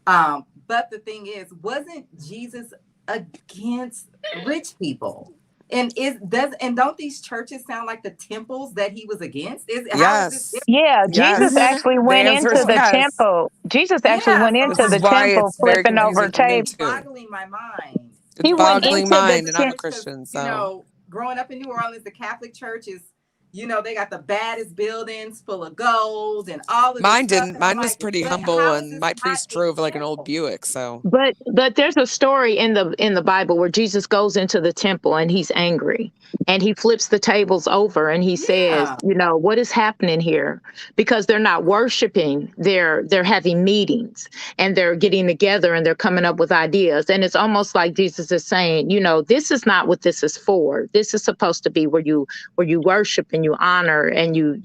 But the thing is, wasn't Jesus against rich people? And don't these churches sound like the temples that he was against? How is this Yes. different? Yeah, Jesus Yes. actually The went answer into is the yes. temple. Jesus actually Yeah, went so This into is the why temple, it's very flipping over confusing for me tables. it's too. boggling my mind. It's He went boggling into the mind, and I'm a temple. Christian, You so know, growing up in New Orleans, the Catholic Church is, they got the baddest buildings full of gold and all of this mine stuff. didn't. And I'm Mine was like, pretty but humble, how is and this my not priest a drove like an old temple? Buick. So But there's a story in the Bible where Jesus goes into the temple and he's angry and he flips the tables over and he says, Yeah. what is happening here? Because they're not worshiping, they're having meetings and they're getting together and they're coming up with ideas. And it's almost like Jesus is saying, this is not what this is for. This is supposed to be where you worship and you honor and you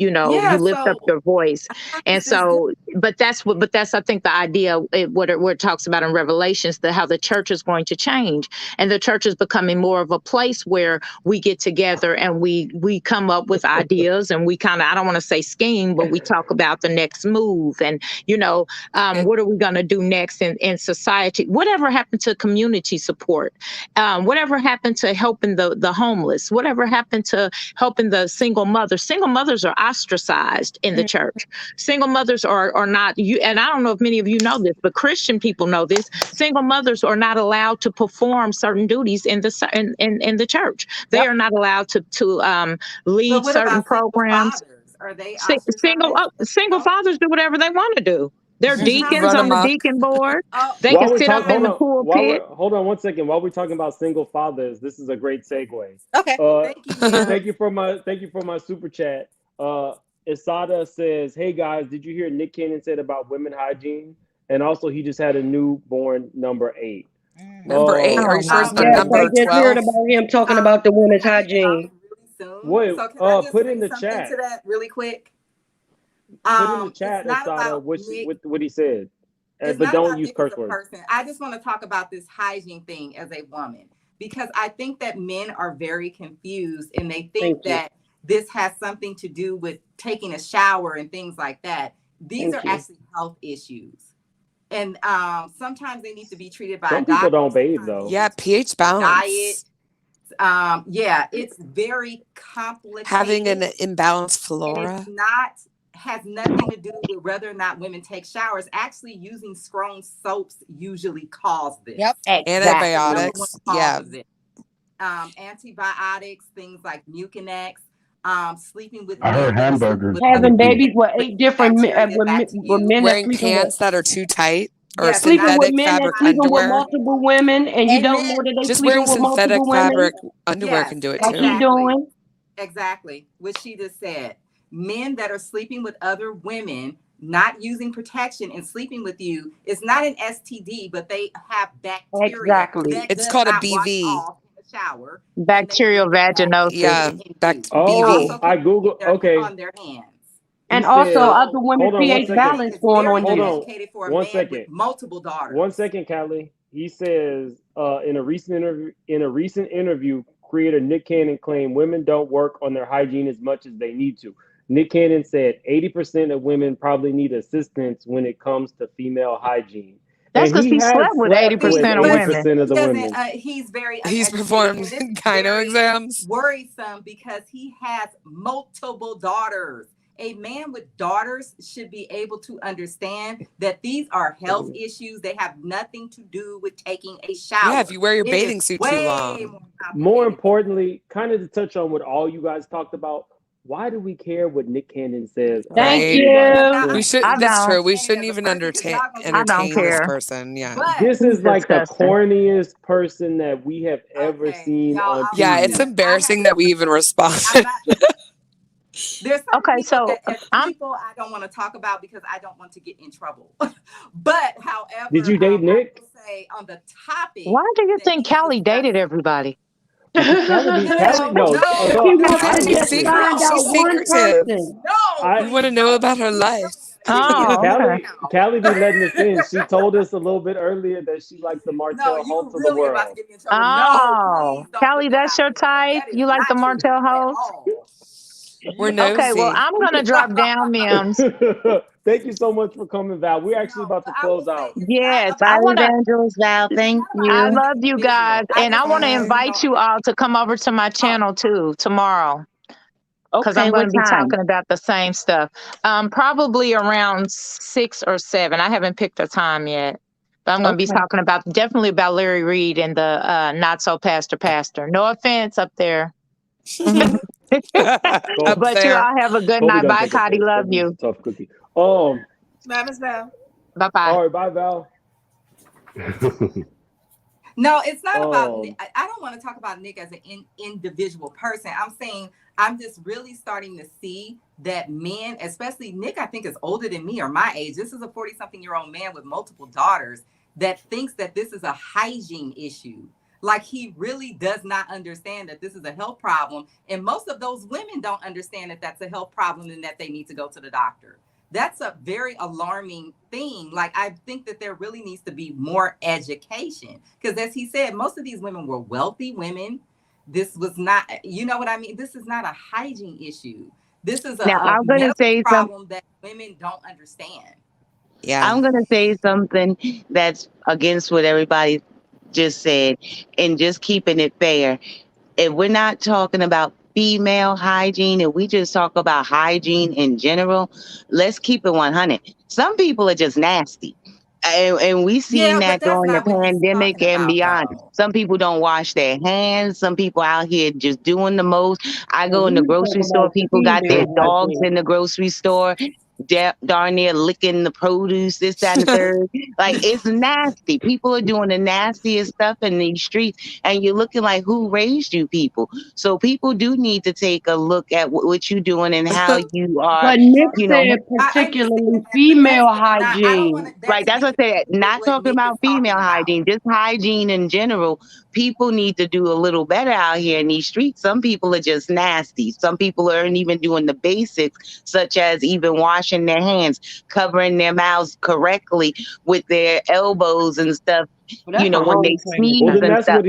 lift up your voice. And so, but that's I think the idea, what it talks about in Revelations, how the church is going to change, and the church is becoming more of a place where we get together and we come up with ideas and we kind of, I don't want to say scheme, but we talk about the next move and what are we going to do next in society? Whatever happened to community support? Whatever happened to helping the homeless? Whatever happened to helping the single mothers? Single mothers are ostracized in the church. Single mothers are not, and I don't know if many of you know this, but Christian people know this. Single mothers are not allowed to perform certain duties in the church. They are not allowed to lead But what certain about single programs. fathers? Are they ostracized? Single fathers do whatever they want to do. They're just deacons run on the amok. deacon board. Oh, They can While we sit talk, up in hold the on. pulpit. Hold on one second. While we're talking about single fathers, this is a great segue. Okay. Thank you, Mia. Thank you for my super chat. Isada says, "Hey guys, did you hear Nick Cannon said about women hygiene? And also, he just had a newborn number 8. Number 8. Are you sure it's not Yes, I number just heard 12? about him talking about the women's hygiene. Really soon. Wait, So can I just put say in the something chat. to that really quick? Put in the chat, It's not Asada, about what Nick. what he said, It's but not don't about use Nick as curse a words. person. I just want to talk about this hygiene thing as a woman, because I think that men are very confused and they think that this has something to do with taking a shower and things like that. These are actually health issues. And sometimes they need to be treated by Some a doctor. people don't bathe though. Yeah, pH balance. Diet. Yeah, it's very complicated. Having an imbalanced And flora. it's has nothing to do with whether or not women take showers. Actually, using strong soaps usually cause this. Yep. Antibiotics. Yeah. Antibiotics, things like Mucinex, sleeping with I heard men that are sleeping hamburgers. with Having other babies with with 8 different bacteria with back to you. men that Wearing sleeping with pants that are too tight or Yes, sleeping with synthetic men that fabric sleeping with underwear. multiple women, and you don't know Amen. that they Just sleeping wearing with synthetic multiple women, fabric underwear Yes, can do it like too. you doing. Exactly. What she just said. Men that are sleeping with other women, not using protection and sleeping with you is not an STD, but they have bacteria Exactly. that It's does called a not wash BV. off in the shower. Bacterial vaginosis. Yeah, They Oh, also I can Google. their, Okay. on their hands. He And also said, other women's hold on one pH second. balance It's going very on Hold there. on educated for a one man second. with multiple daughters. 1 second, Callie. He says in a recent interview, creator Nick Cannon claimed women don't work on their hygiene as much as they need to. Nick Cannon said 80% of women probably need assistance when it comes to female hygiene. That's And because he has slept with slept with 80% of women. 80% of the He doesn't. women. He's very He's uneducated, performed and this is gyno very exams. worrisome because he has multiple daughters. A man with daughters should be able to understand that these are health issues. They have nothing to do with taking a shower. Yeah, if you wear your It bathing is suit too way long. More importantly, kind of to touch on what all you guys talked about, why do we care what Nick Cannon says? Thank Right? you. We should. I That's don't. true. We shouldn't even entertain I don't this care. person. Yeah. This is like the Disgusting. corniest person that we have ever seen on TV. Yeah, it's embarrassing that we even responded. There's some Okay, people so that as I'm people I don't want to talk about because I don't want to get in trouble. But however, Did you date Nick? I will say on the topic. Why do you think Callie dated everybody? Callie, no. He wants to She's just find out she's one secretive. person. We want to know about her life. Oh, Callie be letting us in. She told us a little bit earlier that she likes the Martel Holtz of the world. Oh, Callie, that's your type? You like the Martel Holtz? We're nosy. Okay, well, I'm going to drop down, Mims. Thank you so much for coming, Val. We're actually about to close out. Yes, Bye, I want to. Evangelist Val. Thank you. I love you guys, and I want to invite you all to come over to my channel too tomorrow, because Okay, I'm going what to be time? talking about the same stuff. Probably around 6 or 7. I haven't picked a time yet, but I'm going to be Okay. talking definitely about Larry Reid and the not so pastor. No offense up there. But you all have a good night. Bye, Cotty. Love you. Tough cookie. Bye, Miss Val. Bye bye. All right, bye, Val. No, it's not about Nick. I don't want to talk about Nick as an individual person. I'm saying I'm just really starting to see that men, especially Nick, I think is older than me or my age. This is a 40-something-year-old man with multiple daughters that thinks that this is a hygiene issue. Like he really does not understand that this is a health problem. And most of those women don't understand that that's a health problem and that they need to go to the doctor. That's a very alarming thing. Like, I think that there really needs to be more education. Because as he said, most of these women were wealthy women. This was not, you know what I mean? This is not a hygiene issue. This is a medical problem that women don't understand. Yeah. I'm going to say something that's against what everybody just said, and just keeping it fair. If we're not talking about female hygiene, if we just talk about hygiene in general, let's keep it 100. Some people are just nasty. And we seen that during the pandemic and beyond. Some people don't wash their hands. Some people out here just doing the most. I go in the grocery store, people got their dogs in the grocery store, darn near licking the produce, this, that, and the third. Like, it's nasty. People are doing the nastiest stuff in these streets, and you're looking like, who raised you people? So people do need to take a look at what you're doing and how you are. But Nick said particularly female hygiene. Right, that's what I said. Not talking about female hygiene, just hygiene in general. People need to do a little better out here in these streets. Some people are just nasty. Some people aren't even doing the basics, such as even washing washing their hands, covering their mouths correctly with their elbows and stuff. Well, that's You the know, when wrong they thing to sneeze Well, do. then and stuff.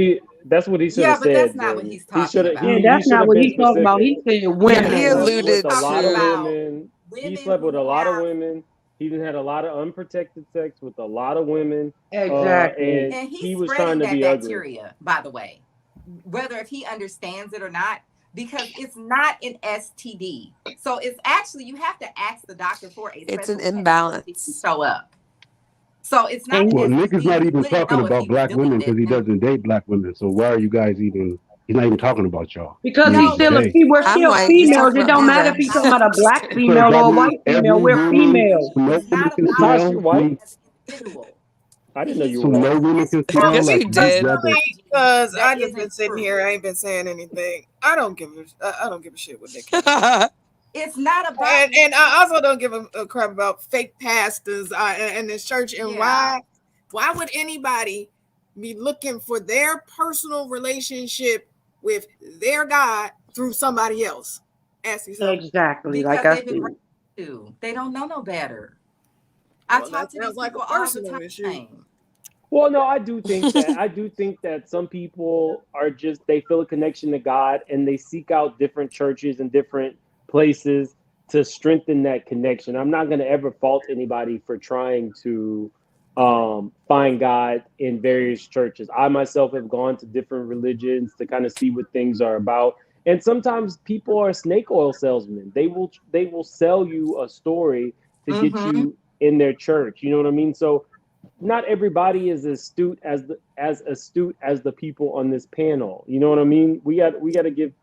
that's what he should Yeah, have but that's said. not what Then he's he talking should have Yeah, about. he that's should not have what been he's talking about. specific. He said He Yeah, He women. slept he's with alluded a lot talking of to. about women. He women slept with who a lot of have, women. He even had a lot of unprotected sex with a lot of women. Exactly. And and he he's was trying spreading to that be ugly. bacteria, by the way, whether if he understands it or not, because it's not an STD. So it's actually, you have to ask the doctor for a It's an special test for it to imbalance. show up. So it's not And an Well, Nick is STD. not You even wouldn't talking know if about he was black doing women this. because he doesn't date black women. So why are you guys even? He's not even talking about y'all. because Who he's is still a they? we're I'm still white. He's females. talking It about don't me matter if then. he's talking about a black So female does that or a mean white every female. We're woman, females. so no It's woman not can about Natasha, you're smell? white. as individual. I didn't And know he's you So were no white. women can Well, smell Yes, like you you did. brother. because that I just isn't been sitting true. here, I ain't been saying anything. I don't give a shit what they care. It's not about And I also don't give a crap about fake pastors and this church. And yeah. why would anybody be looking for their personal relationship with their God through somebody else? Ask yourself. Exactly. Like Because I they've been said. raised to. They don't know no better. I Well, talk that to these sounds like a people all the personal issue. time. Well, no, I do think that some people are just they feel a connection to God and they seek out different churches and different places to strengthen that connection. I'm not going to ever fault anybody for trying to find God in various churches. I myself have gone to different religions to kind of see what things are about. And sometimes people are snake oil salesmen. They will sell you a story to get Mm-hmm. you in their church. You know what I mean? So not everybody is as astute as the people on this panel. You know what I mean? We got to give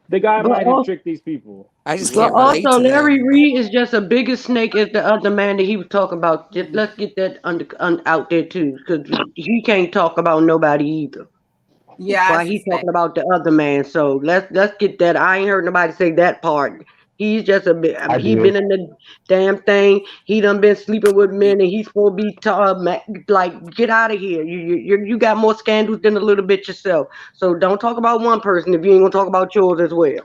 the guy But might have also, tricked these people. I just but can't relate also to Larry them. Reid is just a bigger snake as the other man that he was talking about. Just let's get that out there too, because he can't talk about nobody either. Yeah, I While he's suspect. talking about the other man, so let's get that. I ain't heard nobody say that part. He's just a bit. I He did. been in the damn thing. He done been sleeping with men, and he's supposed to be like, get out of here. You got more scandals than a little bit yourself. So don't talk about one person if you ain't gonna talk about yours as well.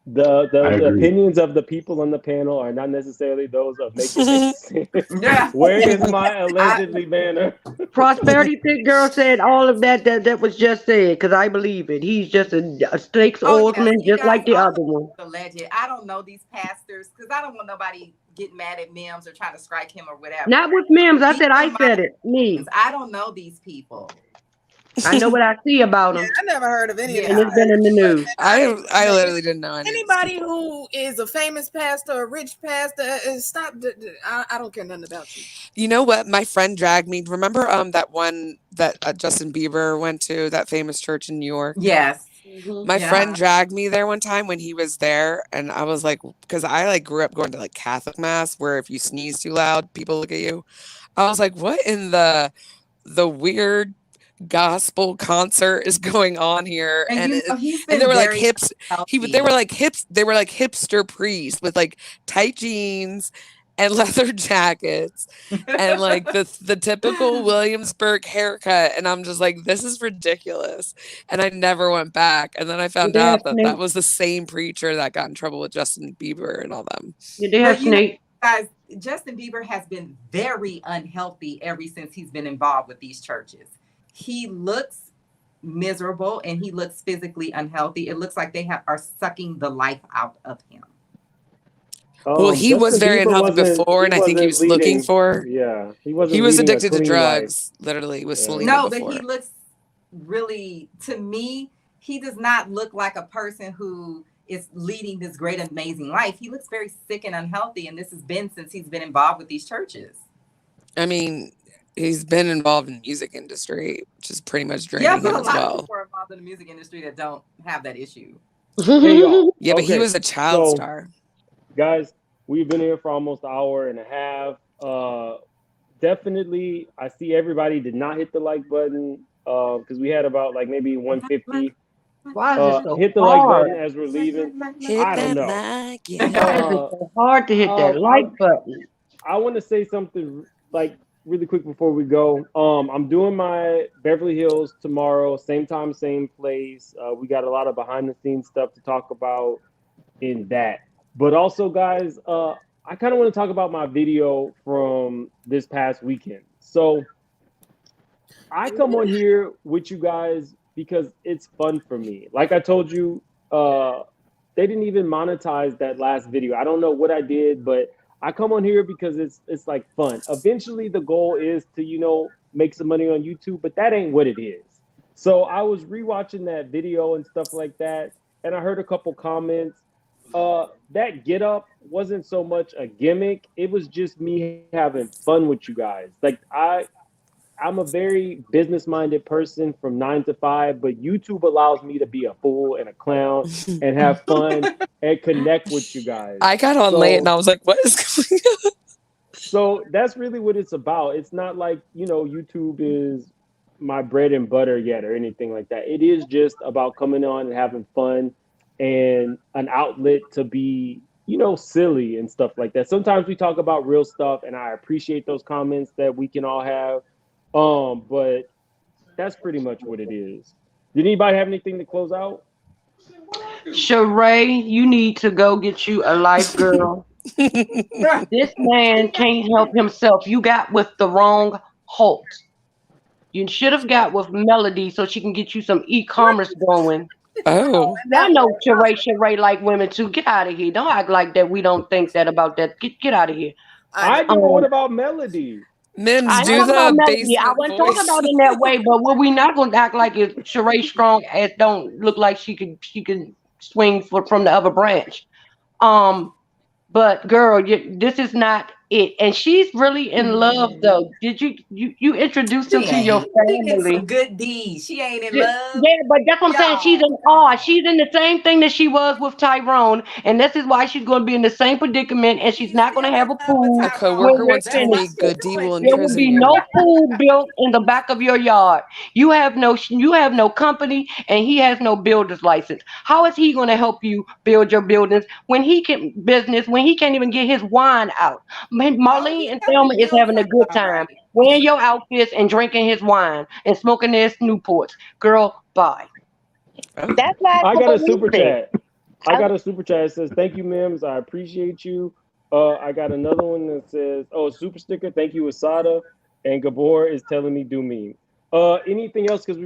I The agree. opinions of the people on the panel are not necessarily those of Make It Make Sense. Yeah. Where is my I, allegedly banner? Prosperity Thick Girl said all of that was just said because I believe it. He's just a snakes oh yes, oilsman, you just guys like the all other one. alleged. I don't know these pastors because I don't want nobody getting mad at Mims or trying to strike him or whatever. Not with Mims. I These said are I my said it. Me. friends. I don't know these people. I know what I see about Yeah, him, I never heard of any of and these. Yeah. it's been in the news. I literally didn't know any of these Anybody people. who is a famous pastor, a rich pastor, stop. I don't care nothing about you. You know what? My friend dragged me. Remember that one that Justin Bieber went to, that famous church in New York? Yes. My Yeah. friend dragged me there one time when he was there, and I was like, because I like grew up going to like Catholic mass, where if you sneeze too loud, people look at you. I was like, what in the weird gospel concert is going on here? And you know he's and been they were like very they healthy. were like hipster priests with like tight jeans and leather jackets and like the typical Williamsburg haircut, and I'm just like, this is ridiculous. And I never went back, and then I Did found they have out that snakes? was the same preacher that got in trouble with Justin Bieber and all them. Did they But have you know, snakes? guys, Justin Bieber has been very unhealthy ever since he's been involved with these churches. He looks miserable and he looks physically unhealthy. It looks like they are sucking the life out of him. Well, he was Justin very Bieber unhealthy before, and I think he was looking for. Yeah, he He wasn't was leading a addicted to clean life. drugs, literally, with Selena No, but before. he looks really, to me, he does not look like a person who is leading this great, amazing life. He looks very sick and unhealthy, and this has been since he's been involved with these churches. I mean, he's been involved in the music industry, which is pretty much draining Yeah, but him a as lot of well. people are involved in the music industry that don't have that issue. Hey y'all. Yeah, but he Okay, was a child so, star. guys, we've been here for almost an hour and a half. Definitely, I see everybody did not hit the like button because we had about like maybe 150. Why is it so Hit the like hard? button as we're leaving. Hit I don't that know. like, Why is it so hard to hit that like button? I want to say something like really quick before we go. I'm doing my Beverly Hills tomorrow, same time, same place. We got a lot of behind the scenes stuff to talk about in that. But also, guys, I kind of want to talk about my video from this past weekend. So I come on here with you guys because it's fun for me. Like I told you, they didn't even monetize that last video. I don't know what I did, but I come on here because it's like fun. Eventually, the goal is to make some money on YouTube, but that ain't what it is. So I was rewatching that video and stuff like that, and I heard a couple comments. That get up wasn't so much a gimmick. It was just me having fun with you guys. Like I'm a very business-minded person from 9 to 5, but YouTube allows me to be a fool and a clown and have fun and connect with you guys. I got on late and I was like, what is going on? So that's really what it's about. It's not like, YouTube is my bread and butter yet or anything like that. It is just about coming on and having fun and an outlet to be, silly and stuff like that. Sometimes we talk about real stuff, and I appreciate those comments that we can all have. But that's pretty much what it is. Did anybody have anything to close out? Sheree, you need to go get you a life, girl. This man can't help himself. You got with the wrong Holt. You should have got with Melody so she can get you some e-commerce going. Oh. I know Sheree like women too. Get out of here. Don't act like that we don't think that about that. Get out of here. I do. What about Melody? Mims, I do the basement I wasn't voice. talking about it in that way, but what we not gonna act like if Sheree strong ass don't look like she could swing from the other branch. But girl, this is not it. And she's really in love though. Did you introduce them to your She did family? some good deeds. She ain't in Yeah, love. but that's what I'm saying. She's in awe. She's in the same thing that she was with Tyrone, and this is why she's going to be in the same predicament. And she's not going to have a pool. A coworker once told me good deed will There will imprison be you. no pool built in the back of your yard. You have no company, and he has no builder's license. How is he going to help you build your buildings when he can't even get his wine out? Marlene and Thelma is having a good time wearing your outfits and drinking his wine and smoking their Newports. Girl, bye. That's why I got a believe super it. chat. I got a super chat. It says, "Thank you, Mims. I appreciate you." I got another one that says, "Oh, super sticker. Thank you, Asada." And Gabor is telling me do me. Anything else? Because we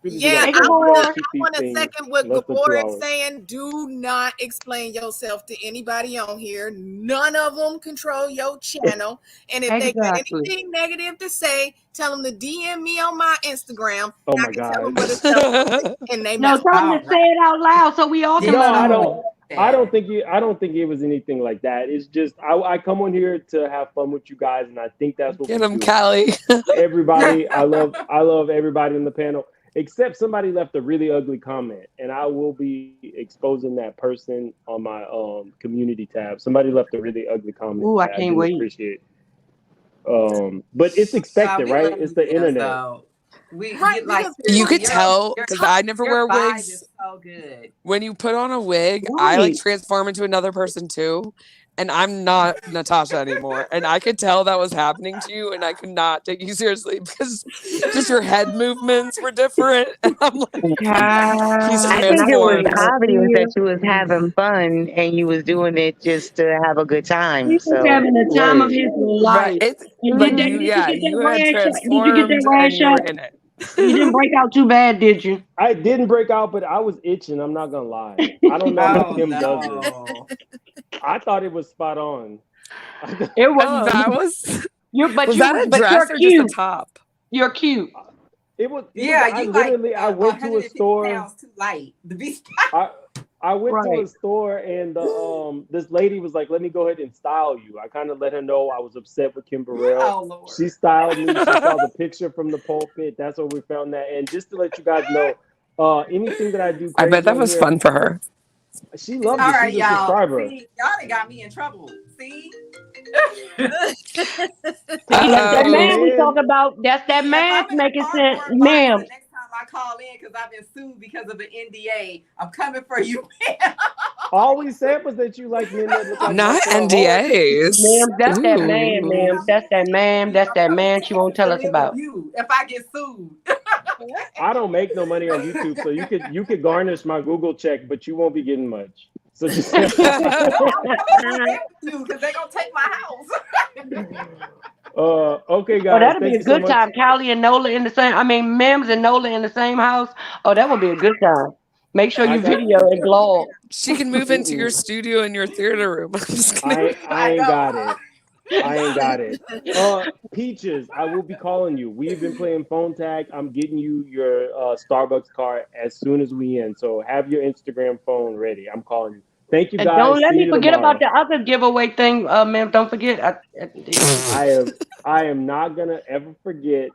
really Yeah, do I gotta keep these want to things second what less than 2 Gabor is hours. saying. Do not explain yourself to anybody on here. None of them control your channel. And if they got anything negative to say, tell them to DM me on my Instagram. Oh and my I can tell God. them what to tell them and they No, tell them to say it out loud so we all can No, I know. don't. I don't think it was anything like that. It's just I come on here to have fun with you guys, and I think that's what Get we him, do. Callie. Everybody, I love everybody in the panel, except somebody left a really ugly comment, and I will be exposing that person on my community tab. Somebody left a really ugly comment. Ooh, I that can't didn't wait. appreciate. But it's expected, we right? love It's the you, internet. though. We Right, like You could your- tell your because talk- I never your wear vibe wigs. is so good. When you put on a wig, I like Right. transform into another person too. And I'm not Natasha anymore. And I could tell that was happening to you, and I could not take you seriously because just your head movements were different. And I'm like, he's I think it was transformed. obvious that you was having fun and you was doing it just to have a good time. He was So having the time of his life. Right. And But did you you get you that had rash? Did you get transformed that and rash you were out? in it. You didn't break out too bad, did you? I didn't break out, but I was itching. I'm not gonna lie. I don't know how Kim does it. I thought it was spot on. It was. That was. But Was you that a but dress you're or just a cute. top? You're cute. It was. Yeah, I you literally. like I went to a 150 store. pounds too light. The beast. I went to a Right. store and this lady was like, "Let me go ahead and style you." I kind of let her know I was upset with Kim Burrell. Oh, Lord. She styled me. She saw the picture from the pulpit. That's where we found that. And just to let you guys know, anything that I do, I bet crazy that on was here, fun for her. She loved All it. right, She's a y'all. subscriber. See, y'all done got me in trouble. See? That's that man we talk about. That's that man making sense, ma'am. The next time I call in because I've been sued because of an NDA, I'm coming for you. All we said was that you like men that look like Not Martel. NDAs. Ma'am, that's that man, Ooh. ma'am. That's that man. That's that man she won't tell us about. You, if I get sued. I don't make no money on YouTube, so you could garnish my Google check, but you won't be getting much. So just because they're gonna take my house. okay, guys. Oh, that'll be thank a you so good much. time. Callie and Nola in the same. I mean, Mims and Nola in the same house. Oh, that would be a good time. Make sure I you got. video and blog. She can move into your studio in your theater room. I'm just kidding. I ain't got it. I ain't got it. Peaches, I will be calling you. We've been playing phone tag. I'm getting you your Starbucks card as soon as we end. So have your Instagram phone ready. I'm calling you. Thank you, And don't guys. let See me you forget about tomorrow. the other giveaway thing, Mims. Don't forget. I am not gonna ever forget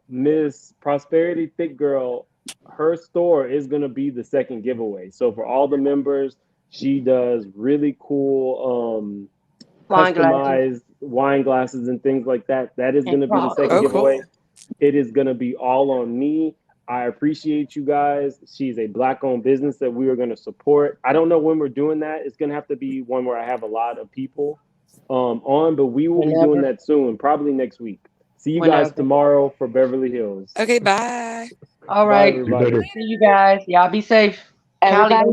Miss Prosperity Thick Girl. Her store is gonna be the second giveaway. So for all the members, she does really cool Wine glasses. customized wine glasses and things like that. That is And gonna be the props. second Oh, giveaway. cool. It is gonna be all on me. I appreciate you guys. She's a black-owned business that we are going to support. I don't know when we're doing that. It's going to have to be one where I have a lot of people on, but we will be doing that soon, probably next week. See you guys tomorrow for Beverly Hills. Okay, bye. All Bye, right. everybody. See you guys. Y'all be safe. Everybody